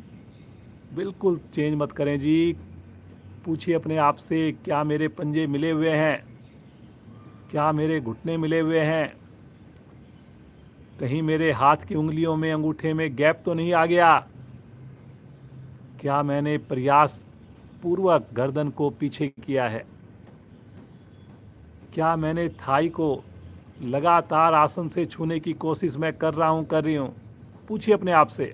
बिल्कुल चेंज मत करें जी। पूछिए अपने आप से, क्या मेरे पंजे मिले हुए हैं? क्या मेरे घुटने मिले हुए हैं? कहीं मेरे हाथ की उंगलियों में, अंगूठे में गैप तो नहीं आ गया? क्या मैंने प्रयास पूर्वक गर्दन को पीछे किया है? क्या मैंने थाई को लगातार आसन से छूने की कोशिश मैं कर रहा हूं, कर रही हूं? पूछिए अपने आप से।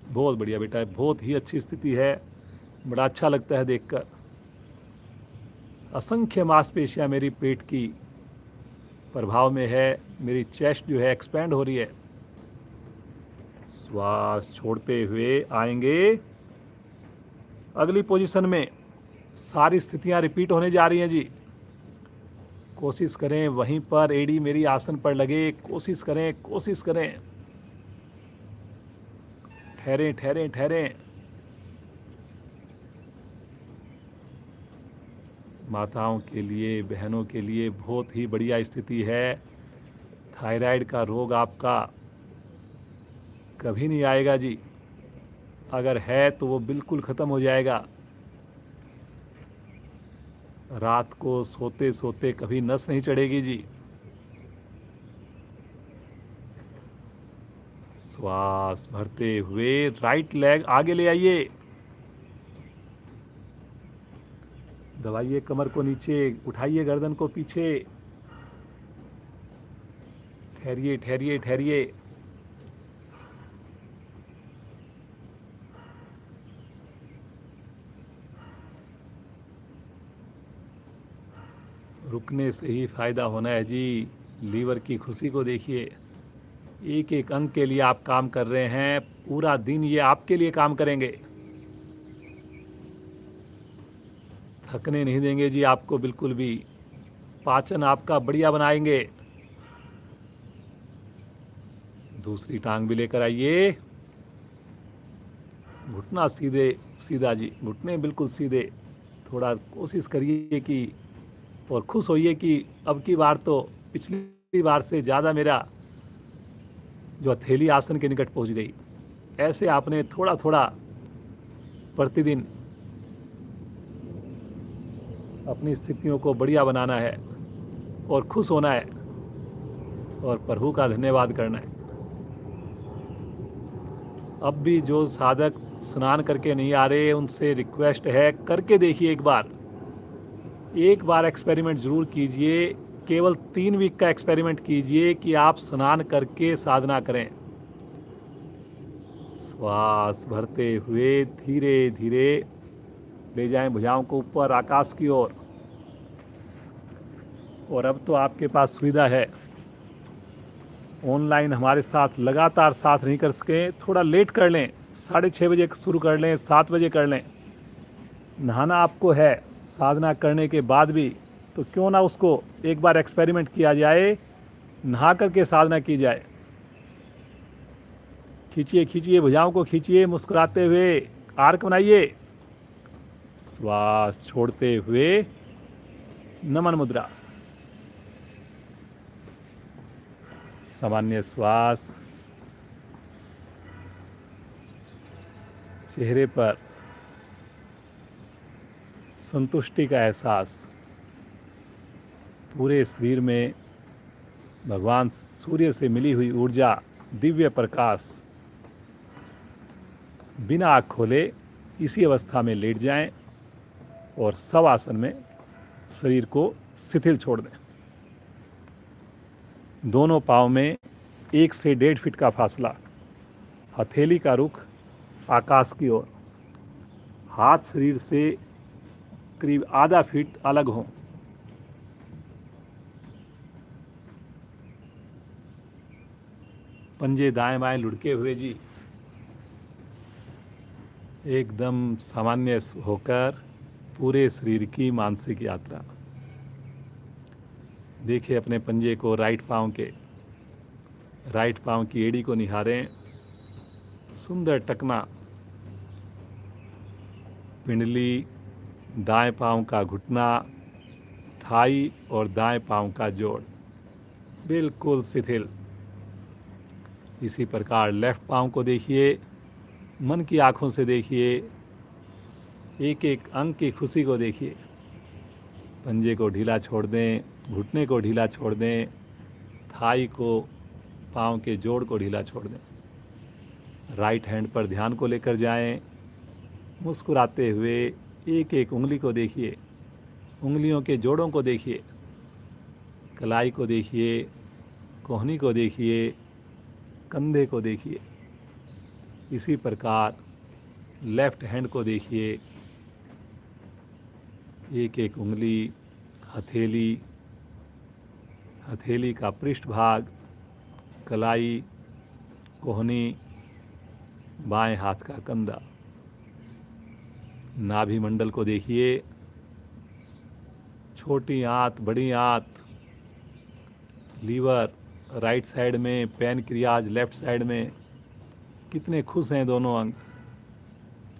बहुत बढ़िया बेटा, बहुत ही अच्छी स्थिति है, बड़ा अच्छा लगता है देखकर। असंख्य मांसपेशियां मेरी पेट की प्रभाव में है, मेरी चेस्ट जो है एक्सपेंड हो रही है। श्वास छोड़ते हुए आएंगे अगली पोजीशन में। सारी स्थितियां रिपीट होने जा रही हैं जी। कोशिश करें वहीं पर एड़ी मेरी आसन पर लगे, कोशिश करें, कोशिश करें। ठहरें ठहरें ठहरें। माताओं के लिए, बहनों के लिए बहुत ही बढ़िया स्थिति है। थायराइड का रोग आपका कभी नहीं आएगा जी। अगर है तो वो बिल्कुल ख़त्म हो जाएगा। रात को सोते सोते कभी नस नहीं चढ़ेगी जी। श्वास भरते हुए राइट लेग आगे ले आइए, दबाइए कमर को नीचे, उठाइए गर्दन को पीछे। ठहरिए ठहरिए ठहरिए। रुकने से ही फायदा होना है जी। लीवर की खुशी को देखिए। एक एक अंग के लिए आप काम कर रहे हैं, पूरा दिन ये आपके लिए काम करेंगे। थकने नहीं देंगे जी आपको बिल्कुल भी। पाचन आपका बढ़िया बनाएंगे। दूसरी टांग भी लेकर आइए। घुटना सीधे, सीधा जी, घुटने बिल्कुल सीधे। थोड़ा कोशिश करिए कि, और खुश होइए कि अब की बार तो पिछली बार से ज़्यादा मेरा जो हथेली आसन के निकट पहुंच गई। ऐसे आपने थोड़ा थोड़ा प्रतिदिन अपनी स्थितियों को बढ़िया बनाना है और खुश होना है और प्रभु का धन्यवाद करना है। अब भी जो साधक स्नान करके नहीं आ रहे, उनसे रिक्वेस्ट है, करके देखिए एक बार एक्सपेरिमेंट ज़रूर कीजिए। केवल 3 वीक का एक्सपेरिमेंट कीजिए कि आप स्नान करके साधना करें। श्वास भरते हुए धीरे धीरे ले जाएं भुजाओं को ऊपर आकाश की ओर। और अब तो आपके पास सुविधा है, ऑनलाइन हमारे साथ लगातार साथ नहीं कर सके, थोड़ा लेट कर लें, 6:30 बजे शुरू कर लें, 7 बजे कर लें। नहाना आपको है साधना करने के बाद भी, तो क्यों ना उसको एक बार एक्सपेरिमेंट किया जाए, नहा करके साधना की जाए। खींचिए खींचिए भुजाओं को, खींचिए मुस्कुराते हुए, आर्क बनाइए। श्वास छोड़ते हुए नमन मुद्रा। सामान्य श्वास, चेहरे पर संतुष्टि का एहसास, पूरे शरीर में भगवान सूर्य से मिली हुई ऊर्जा, दिव्य प्रकाश। बिना आँख खोले इसी अवस्था में लेट जाएं और शवासन में शरीर को शिथिल छोड़ दें। दोनों पाँव में 1 से 1.5 फीट का फासला, हथेली का रुख आकाश की ओर, हाथ शरीर से करीब आधा फीट अलग हों। पंजे दाएं बाएं लुढ़के हुए जी, एकदम सामान्य होकर पूरे शरीर की मानसिक यात्रा। देखिए अपने पंजे को राइट पाँव की एड़ी को निहारें, सुंदर टकना, पिंडली, दाएं पाँव का घुटना, थाई और दाएं पाँव का जोड़ बिल्कुल शिथिल। इसी प्रकार लेफ्ट पाँव को देखिए, मन की आँखों से देखिए, एक एक अंग की खुशी को देखिए। पंजे को ढीला छोड़ दें, घुटने को ढीला छोड़ दें, थाई को, पाँव के जोड़ को ढीला छोड़ दें। राइट हैंड पर ध्यान को लेकर जाएं, मुस्कुराते हुए एक एक उंगली को देखिए, उंगलियों के जोड़ों को देखिए, कलाई को देखिए, कोहनी को देखिए, कंधे को देखिए। इसी प्रकार लेफ्ट हैंड को देखिए, एक एक उंगली, हथेली का पृष्ठभाग, कलाई, कोहनी, बाएं हाथ का कंधा। नाभि मंडल को देखिए, छोटी आंत, बड़ी आंत, लीवर राइट साइड में, पैनक्रियाज लेफ्ट साइड में। कितने खुश हैं दोनों अंग,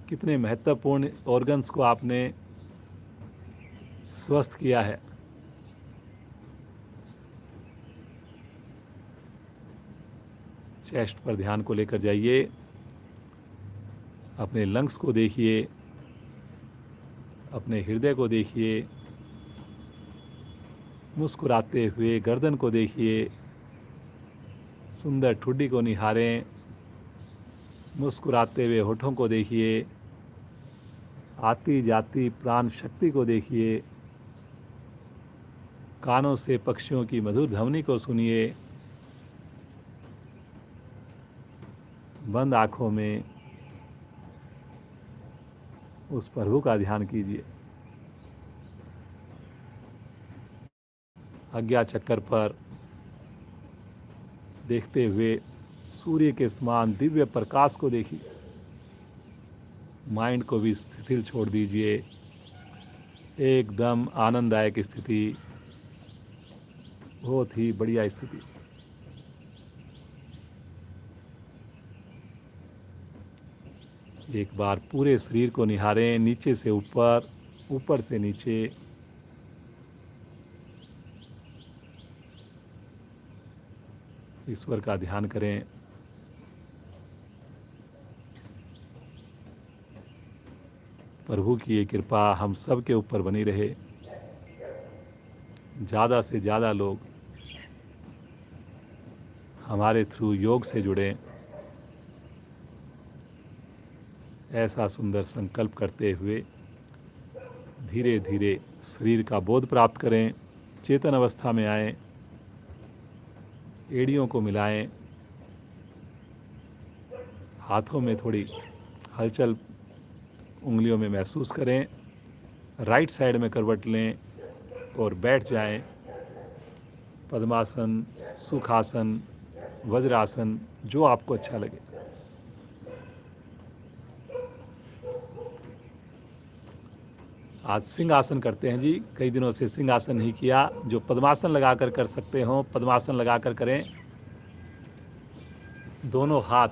कितने महत्वपूर्ण ऑर्गन्स को आपने स्वस्थ किया है। चेस्ट पर ध्यान को लेकर जाइए, अपने लंग्स को देखिए, अपने हृदय को देखिए, मुस्कुराते हुए गर्दन को देखिए, सुंदर ठुड्डी को निहारें, मुस्कुराते हुए होठों को देखिए, आती जाती प्राण शक्ति को देखिए, कानों से पक्षियों की मधुर ध्वनि को सुनिए, बंद आँखों में उस प्रभु का ध्यान कीजिए। आज्ञा चक्कर पर देखते हुए सूर्य के समान दिव्य प्रकाश को देखिए। माइंड को भी शिथिल छोड़ दीजिए, एकदम आनंददायक स्थिति, बहुत ही बढ़िया स्थिति। एक बार पूरे शरीर को निहारें, नीचे से ऊपर, ऊपर से नीचे। ईश्वर का ध्यान करें। प्रभु की ये कृपा हम सब के ऊपर बनी रहे। ज़्यादा से ज़्यादा लोग हमारे थ्रू योग से जुड़ें, ऐसा सुंदर संकल्प करते हुए धीरे धीरे शरीर का बोध प्राप्त करें, चेतन अवस्था में आएं, एड़ियों को मिलाएं, हाथों में थोड़ी हलचल उंगलियों में महसूस करें, राइट साइड में करवट लें और बैठ जाएं। पद्मासन, सुखासन, वज्रासन, जो आपको अच्छा लगे। आज सिंहासन करते हैं जी, कई दिनों से सिंहासन नहीं किया। जो पद्मासन लगाकर कर सकते हो, पद्मासन लगाकर करें। दोनों हाथ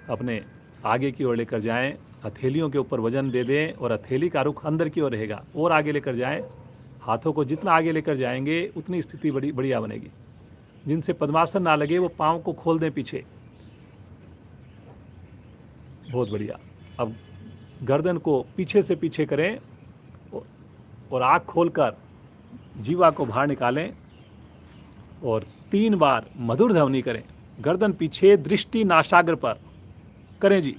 अपने आगे की ओर लेकर जाएं, हथेलियों के ऊपर वजन दे दें और हथेली का रुख अंदर की ओर रहेगा, और आगे लेकर जाएं। हाथों को जितना आगे लेकर जाएंगे उतनी स्थिति बढ़िया बनेगी। जिनसे पद्मासन ना लगे वो पाँव को खोल दें पीछे, बहुत बढ़िया। अब गर्दन को पीछे से पीछे करें और आँख खोलकर जीवा को बाहर निकालें और 3 बार मधुर ध्वनि करें। गर्दन पीछे, दृष्टि नासाग्र पर करें जी।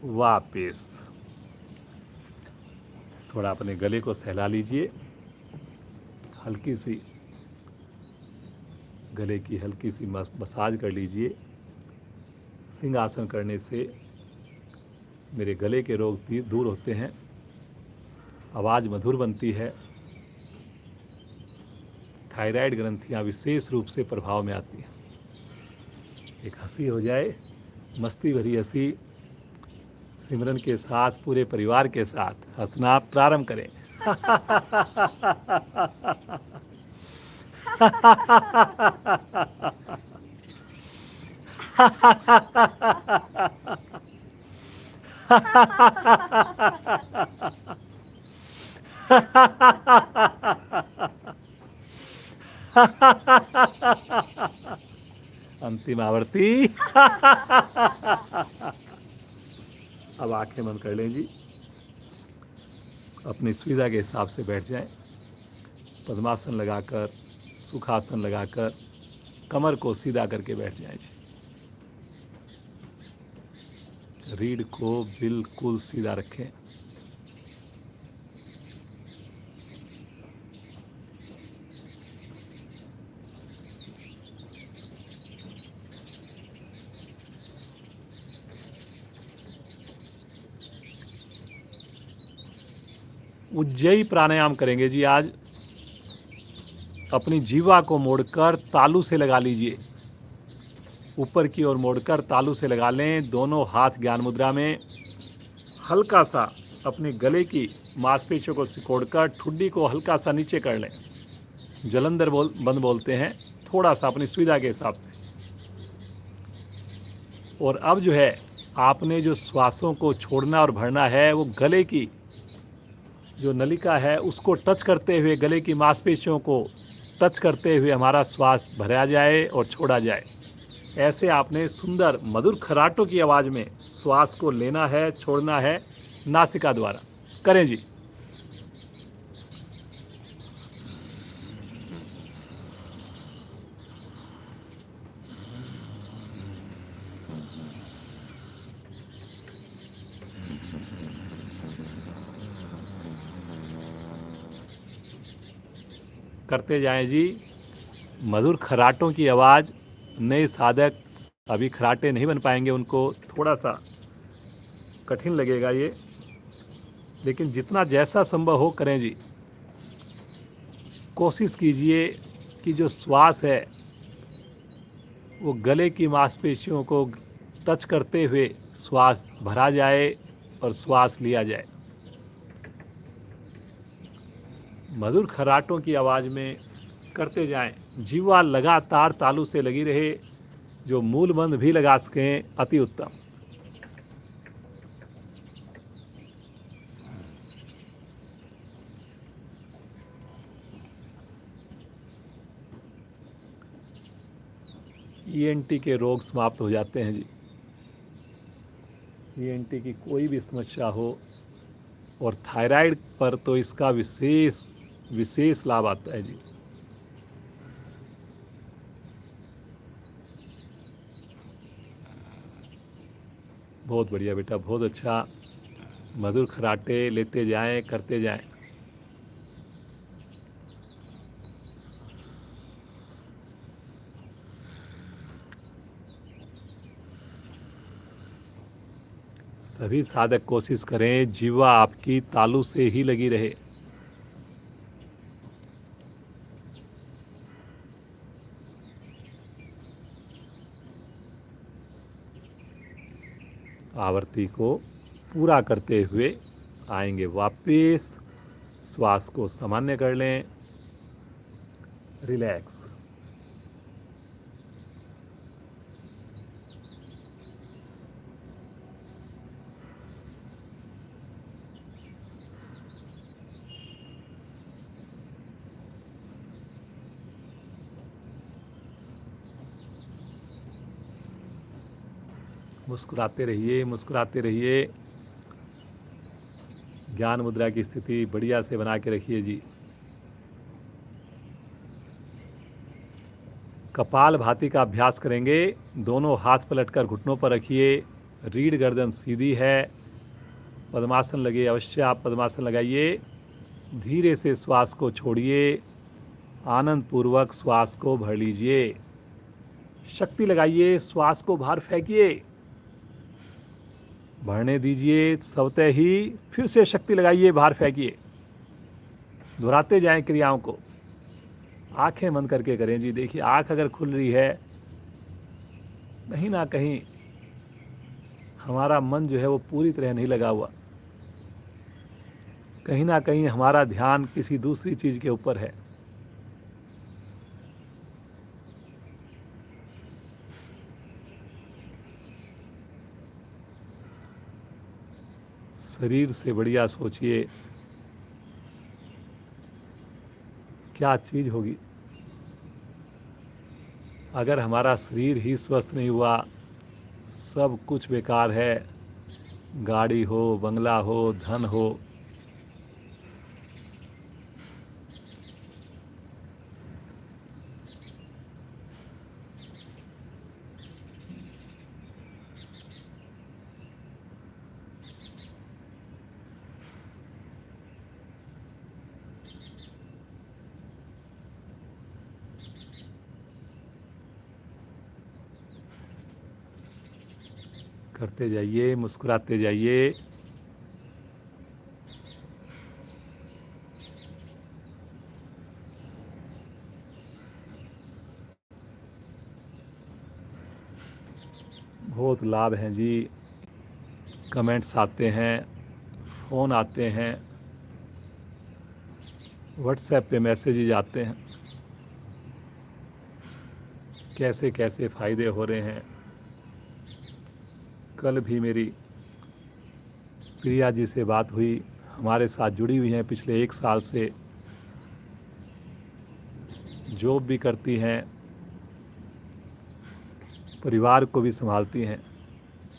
वापिस थोड़ा अपने गले को सहला लीजिए, हल्की सी गले की हल्की सी मसाज कर लीजिए। सिंहासन करने से मेरे गले के रोग दूर होते हैं, आवाज़ मधुर बनती है, थायराइड ग्रंथियाँ विशेष रूप से प्रभाव में आती हैं। एक हंसी हो जाए, मस्ती भरी हंसी सिमरन के साथ, पूरे परिवार के साथ हंसना प्रारंभ करें। अंतिम आवर्ती। अब आंखें बंद कर लें जी, अपनी सुविधा के हिसाब से बैठ जाएं। पद्मासन लगाकर, सुखासन लगाकर कमर को सीधा करके बैठ जाएं जी। रीढ़ को बिल्कुल सीधा रखें। उज्जयी प्राणायाम करेंगे जी आज। अपनी जीवा को मोड़कर तालू से लगा लीजिए, ऊपर की ओर मोड़कर तालू से लगा लें। दोनों हाथ ज्ञान मुद्रा में, हल्का सा अपने गले की मांसपेशियों को सिकोड़कर ठुड्डी को हल्का सा नीचे कर लें। जलंधर बंद बोलते हैं, थोड़ा सा अपनी सुविधा के हिसाब से। और अब जो है, आपने जो श्वासों को छोड़ना और भरना है, वो गले की जो नलिका है उसको टच करते हुए, गले की मांसपेशियों को टच करते हुए हमारा श्वास भरा जाए और छोड़ा जाए। ऐसे आपने सुंदर मधुर खराटों की आवाज़ में श्वास को लेना है, छोड़ना है नासिका द्वारा। करें जी। करते जाएं जी। मधुर खराटों की आवाज़, नए साधक अभी खराटे नहीं बन पाएंगे, उनको थोड़ा सा कठिन लगेगा ये, लेकिन जितना जैसा संभव हो करें जी। कोशिश कीजिए कि जो श्वास है वो गले की मांसपेशियों को टच करते हुए श्वास भरा जाए और श्वास लिया जाए। मधुर खराटों की आवाज़ में करते जाएं। जीवा लगातार तालू से लगी रहे, जो मूल बंध भी लगा सकें, अति उत्तम। ईएनटी के रोग समाप्त हो जाते हैं जी। ईएनटी की कोई भी समस्या हो, और थायराइड पर तो इसका विशेष लाभ आता है जी। बहुत बढ़िया बेटा, बहुत अच्छा। मधुर खराटे लेते जाएं, करते जाएं। सभी साधक कोशिश करें जीवा आपकी तालू से ही लगी रहे। आवर्ती को पूरा करते हुए आएंगे वापस। श्वास को सामान्य कर लें, रिलैक्स। मुस्कुराते रहिए, मुस्कुराते रहिए। ज्ञान मुद्रा की स्थिति बढ़िया से बना के रखिए जी। कपाल भाती का अभ्यास करेंगे। दोनों हाथ पलटकर घुटनों पर रखिए। रीढ़ गर्दन सीधी है। पद्मासन लगे, अवश्य आप पद्मासन लगाइए। धीरे से श्वास को छोड़िए। आनंद पूर्वक श्वास को भर लीजिए। शक्ति लगाइए, श्वास को बाहर फेंकिए, भरने दीजिए। स्वतः ही फिर से शक्ति लगाइए, बाहर फेंकिए। दोहराते जाएं क्रियाओं को। आंखें बंद करके करें जी। देखिए आंख अगर खुल रही है, कहीं ना कहीं हमारा मन जो है वो पूरी तरह नहीं लगा हुआ, कहीं ना कहीं हमारा ध्यान किसी दूसरी चीज के ऊपर है। शरीर से बढ़िया सोचिए क्या चीज होगी अगर हमारा शरीर ही स्वस्थ नहीं हुआ। सब कुछ बेकार है। गाड़ी हो, बंगला हो, धन हो, करते जाइए, मुस्कुराते जाइए। बहुत लाभ हैं जी। कमेंट्स आते हैं, फ़ोन आते हैं, व्हाट्सएप पे मैसेजेज आते हैं, कैसे कैसे फ़ायदे हो रहे हैं। कल भी मेरी प्रिया जी से बात हुई, हमारे साथ जुड़ी हुई हैं पिछले 1 साल से, जॉब भी करती हैं, परिवार को भी संभालती हैं,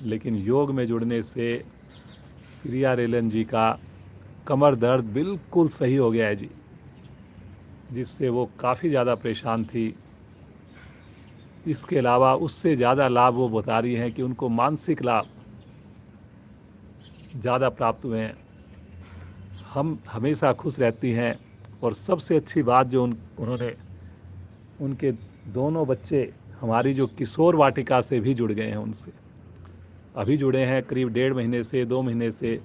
लेकिन योग में जुड़ने से प्रिया रेलन जी का कमर दर्द बिल्कुल सही हो गया है जी, जिससे वो काफ़ी ज़्यादा परेशान थी। इसके अलावा उससे ज़्यादा लाभ वो बता रही हैं कि उनको मानसिक लाभ ज़्यादा प्राप्त हुए हैं। हम हमेशा खुश रहती हैं। और सबसे अच्छी बात जो उन्होंने, उनके दोनों बच्चे हमारी जो किशोर वाटिका से भी जुड़ गए हैं, उनसे अभी जुड़े हैं करीब 1.5 महीने से, 2 महीने से।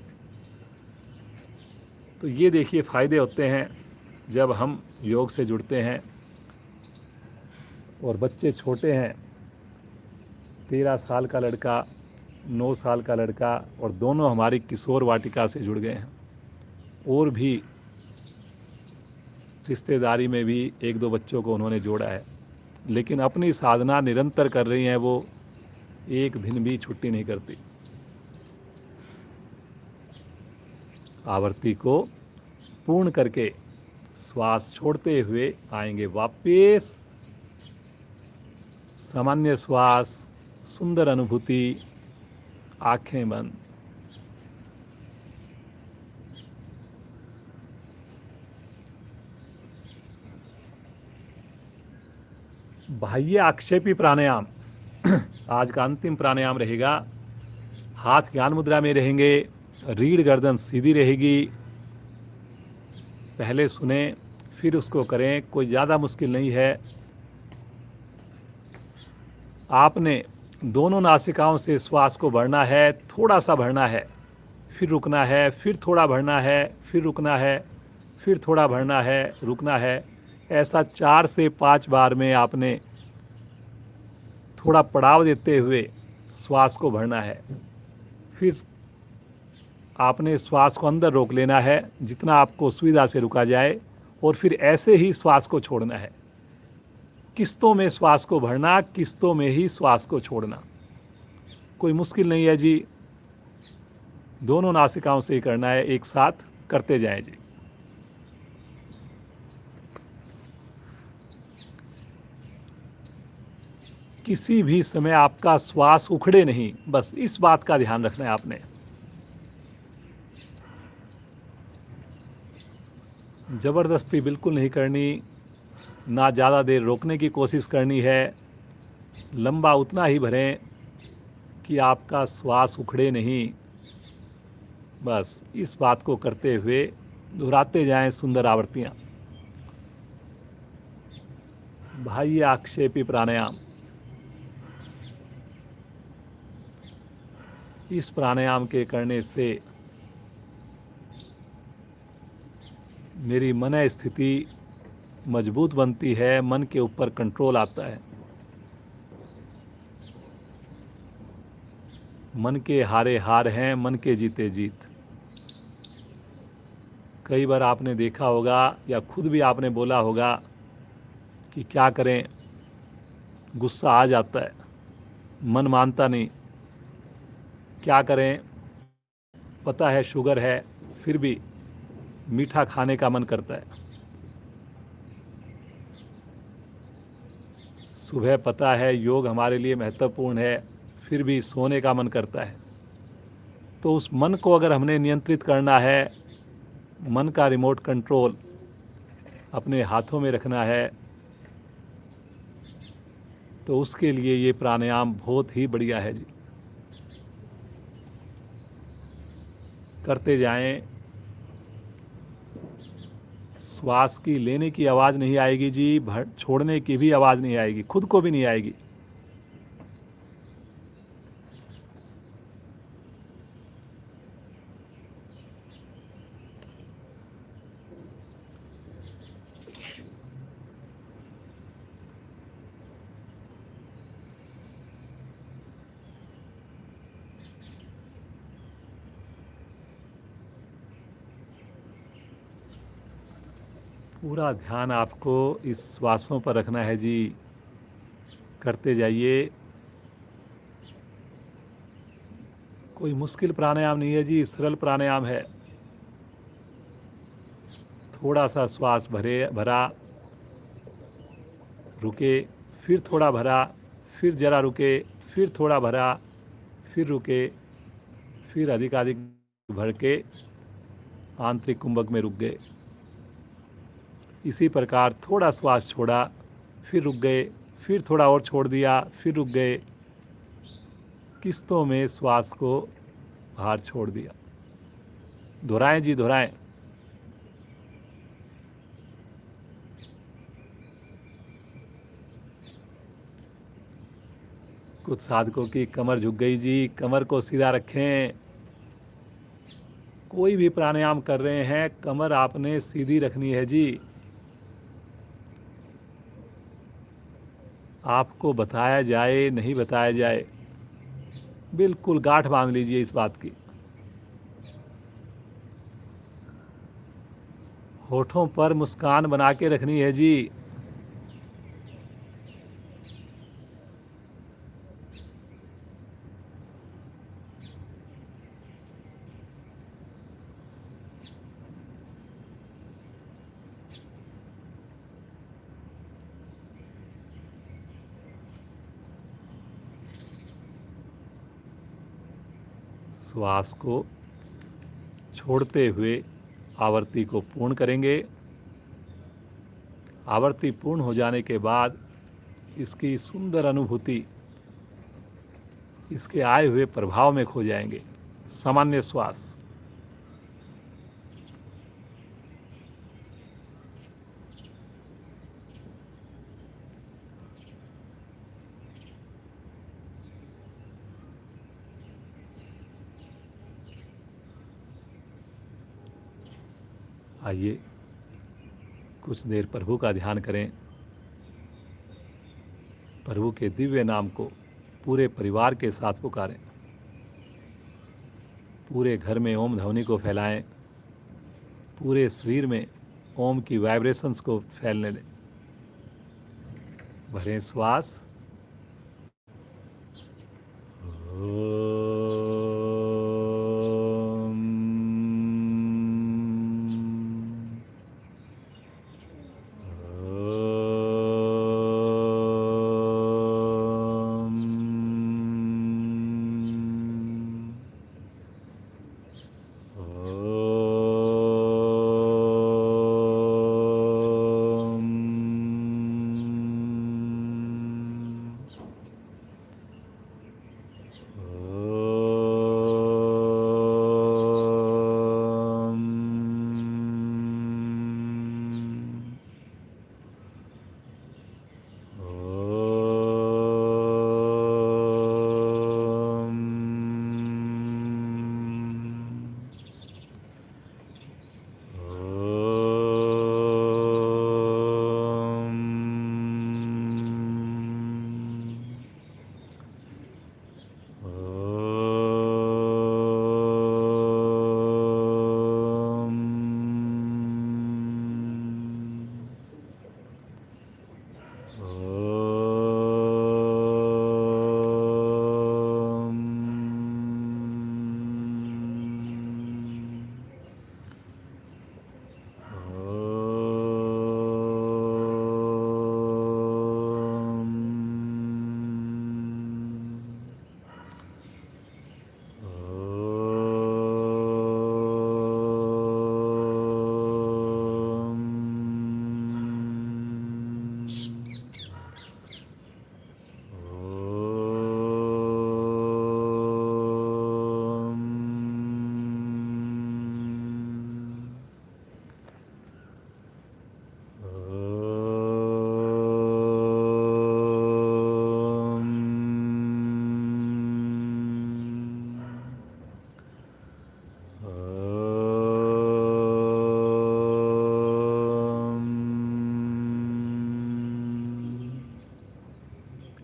तो ये देखिए फ़ायदे होते हैं जब हम योग से जुड़ते हैं। और बच्चे छोटे हैं, 13 साल का लड़का, 9 साल का लड़का, और दोनों हमारी किशोर वाटिका से जुड़ गए हैं। और भी रिश्तेदारी में भी 1-2 बच्चों को उन्होंने जोड़ा है, लेकिन अपनी साधना निरंतर कर रही हैं। वो एक दिन भी छुट्टी नहीं करती। आवर्ती को पूर्ण करके श्वास छोड़ते हुए आएंगे वापस। सामान्य श्वास, सुंदर अनुभूति, आंखें बंद। बाह्य आक्षेपी प्राणायाम आज का अंतिम प्राणायाम रहेगा। हाथ ज्ञान मुद्रा में रहेंगे, रीढ़ गर्दन सीधी रहेगी। पहले सुने फिर उसको करें, कोई ज़्यादा मुश्किल नहीं है। आपने दोनों नासिकाओं से श्वास को भरना है, थोड़ा सा भरना है, फिर रुकना है, फिर थोड़ा भरना है, फिर रुकना है, फिर थोड़ा भरना है, रुकना है। ऐसा 4 से 5 बार में आपने थोड़ा पड़ाव देते हुए श्वास को भरना है। फिर आपने श्वास को अंदर रोक लेना है जितना आपको सुविधा से रुका जाए, और फिर ऐसे ही श्वास को छोड़ना है। किस्तों में श्वास को भरना, किस्तों में ही श्वास को छोड़ना। कोई मुश्किल नहीं है जी, दोनों नासिकाओं से ही करना है, एक साथ करते जाएं जी। किसी भी समय आपका श्वास उखड़े नहीं, बस इस बात का ध्यान रखना है आपने। ज़बरदस्ती बिल्कुल नहीं करनी, ना ज़्यादा देर रोकने की कोशिश करनी है। लंबा उतना ही भरें कि आपका श्वास उखड़े नहीं। बस इस बात को करते हुए दोहराते जाएं सुंदर आवृत्तियाँ। बाह्य आक्षेपी प्राणायाम। इस प्राणायाम के करने से मेरी मन स्थिति मजबूत बनती है, मन के ऊपर कंट्रोल आता है। मन के हारे हार हैं, मन के जीते जीत। कई बार आपने देखा होगा या खुद भी आपने बोला होगा कि क्या करें, गुस्सा आ जाता है, मन मानता नहीं। क्या करें, पता है शुगर है, फिर भी मीठा खाने का मन करता है। सुबह पता है योग हमारे लिए महत्वपूर्ण है, फिर भी सोने का मन करता है। तो उस मन को अगर हमने नियंत्रित करना है, मन का रिमोट कंट्रोल अपने हाथों में रखना है, तो उसके लिए ये प्राणायाम बहुत ही बढ़िया है जी। करते जाएं। श्वास की लेने की आवाज़ नहीं आएगी जी, छोड़ने की भी आवाज़ नहीं आएगी, खुद को भी नहीं आएगी। पूरा ध्यान आपको इस श्वासों पर रखना है जी। करते जाइए। कोई मुश्किल प्राणायाम नहीं है जी, सरल प्राणायाम है। थोड़ा सा श्वास भरा, रुके, फिर थोड़ा भरा, फिर ज़रा रुके, फिर थोड़ा भरा, फिर रुके, फिर अधिकाधिक भर के आंतरिक कुंभक में रुक गए। इसी प्रकार थोड़ा श्वास छोड़ा, फिर रुक गए, फिर थोड़ा और छोड़ दिया, फिर रुक गए। किस्तों में श्वास को बाहर छोड़ दिया। दोहराएं जी, दोहराएं। कुछ साधकों की कमर झुक गई जी, कमर को सीधा रखें। कोई भी प्राणायाम कर रहे हैं, कमर आपने सीधी रखनी है जी। आपको बताया जाए नहीं बताया जाए, बिल्कुल गांठ बांध लीजिए इस बात की। होठों पर मुस्कान बना के रखनी है जी। श्वास को छोड़ते हुए आवर्ती को पूर्ण करेंगे। आवर्ती पूर्ण हो जाने के बाद इसकी सुंदर अनुभूति इसके आए हुए प्रभाव में खो जाएंगे। सामान्य श्वास। आइए कुछ देर प्रभु का ध्यान करें। प्रभु के दिव्य नाम को पूरे परिवार के साथ पुकारें। पूरे घर में ओम ध्वनि को फैलाएं। पूरे शरीर में ओम की वाइब्रेशंस को फैलने दें। भरें श्वास।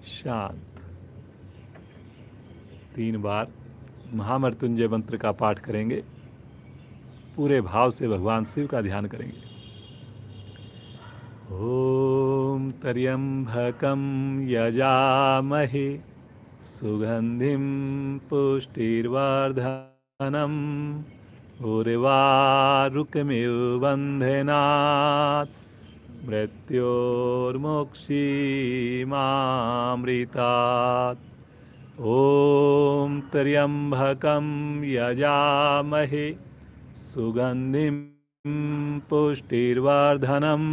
शांत। 3 बार महामृत्युंजय मंत्र का पाठ करेंगे। पूरे भाव से भगवान शिव का ध्यान करेंगे। ओम त्र्यंबकं यजामहे सुगंधिं पुष्टिर्वर्धनम् उर्वारुकमिव बन्धनात् मृत्योर्मुक्षीमामृतात्। ओम त्र्यंबकं यजामहे सुगंधिं पुष्टिर्वर्धनम्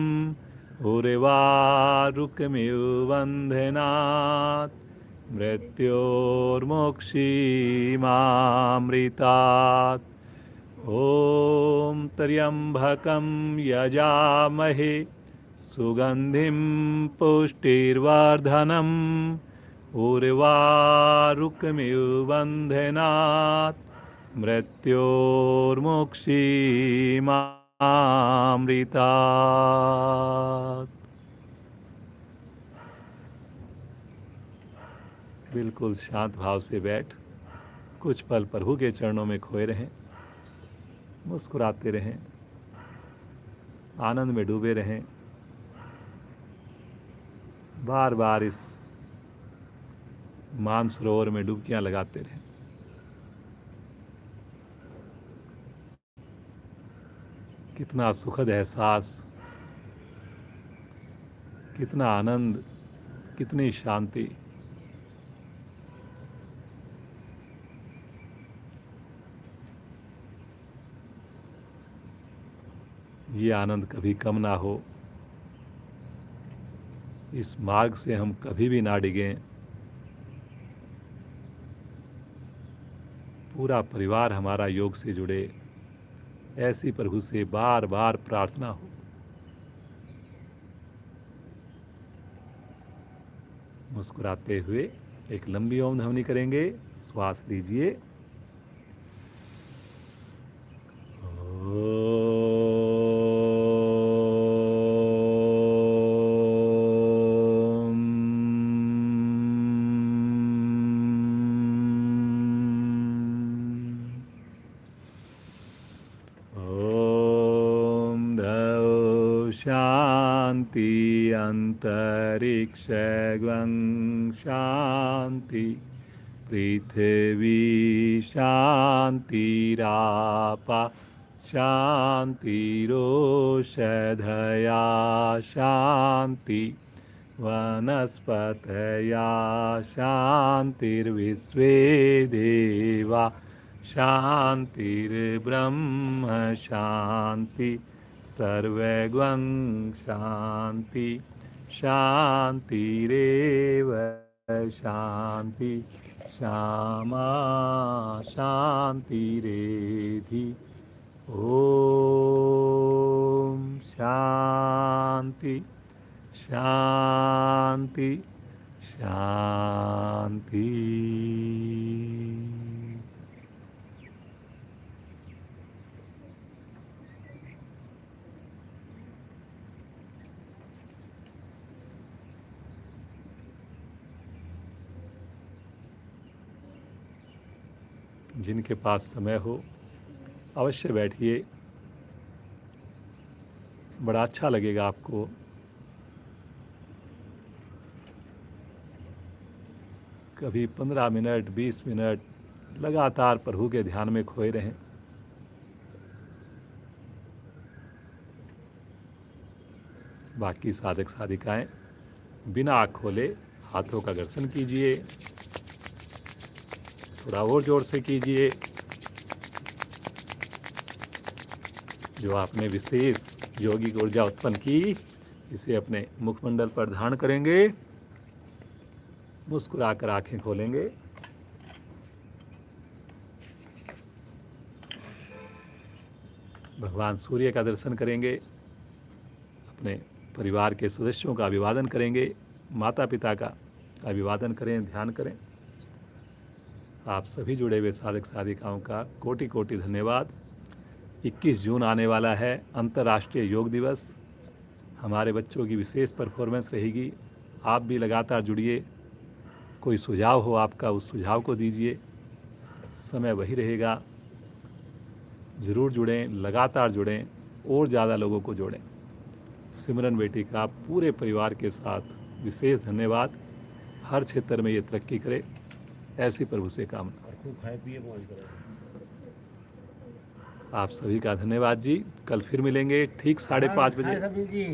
उर्वारुकमिव बन्धनात् मृत्योर्मुक्षीमामृतात्। ओम त्र्यंबकं यजामहे सुगंधिं पुष्टिर्वर्धनम् उर्वारुकमिव बन्धनात् मृत्योर्मुक्षीमामृतात्। बिल्कुल शांत भाव से बैठ कुछ पल प्रभु के चरणों में खोए रहें, मुस्कुराते रहें, आनंद में डूबे रहें। बार बार इस मानसरोवर में डुबकियां लगाते रहें। कितना सुखद एहसास, कितना आनंद, कितनी शांति। ये आनंद कभी कम ना हो। इस मार्ग से हम कभी भी ना डिगें। पूरा परिवार हमारा योग से जुड़े, ऐसी प्रभु से बार बार प्रार्थना हो। मुस्कुराते हुए एक लंबी ओम ध्वनि करेंगे। श्वास लीजिए। शांति अंतरिक्षं शांति पृथ्वी शांतिरापा शांतिरोषधया शांति वनस्पतया शांतिर्विश्वे देवा शांतिर्ब्रह्म शांति सर्वगं शांति शांतिरेव शांति श्यामा शांतिरेधि। ओम शांति शांति शांति। जिनके पास समय हो अवश्य बैठिए, बड़ा अच्छा लगेगा आपको। कभी 15 मिनट 20 मिनट लगातार प्रभु के ध्यान में खोए रहें। बाकी साधक साधिकाएं बिना आँख खोले हाथों का दर्शन कीजिए। थोड़ा और जोर से कीजिए। जो आपने विशेष योगिक ऊर्जा उत्पन्न की, इसे अपने मुखमंडल पर धारण करेंगे। मुस्कुराकर आंखें खोलेंगे। भगवान सूर्य का दर्शन करेंगे। अपने परिवार के सदस्यों का अभिवादन करेंगे। माता पिता का अभिवादन करें, ध्यान करें। आप सभी जुड़े हुए साधक साधिकाओं का कोटि कोटि धन्यवाद। 21 जून आने वाला है, अंतर्राष्ट्रीय योग दिवस। हमारे बच्चों की विशेष परफॉर्मेंस रहेगी। आप भी लगातार जुड़िए, कोई सुझाव हो आपका, उस सुझाव को दीजिए। समय वही रहेगा। ज़रूर जुड़ें, लगातार जुड़ें और ज़्यादा लोगों को जोड़ें। सिमरन बेटी का पूरे परिवार के साथ विशेष धन्यवाद। हर क्षेत्र में ये तरक्की करे, ऐसी प्रभु से कामना। और खूब खाए पिए मौज करें। आप सभी का धन्यवाद जी। कल फिर मिलेंगे ठीक 5:30 बजे। सभी जी।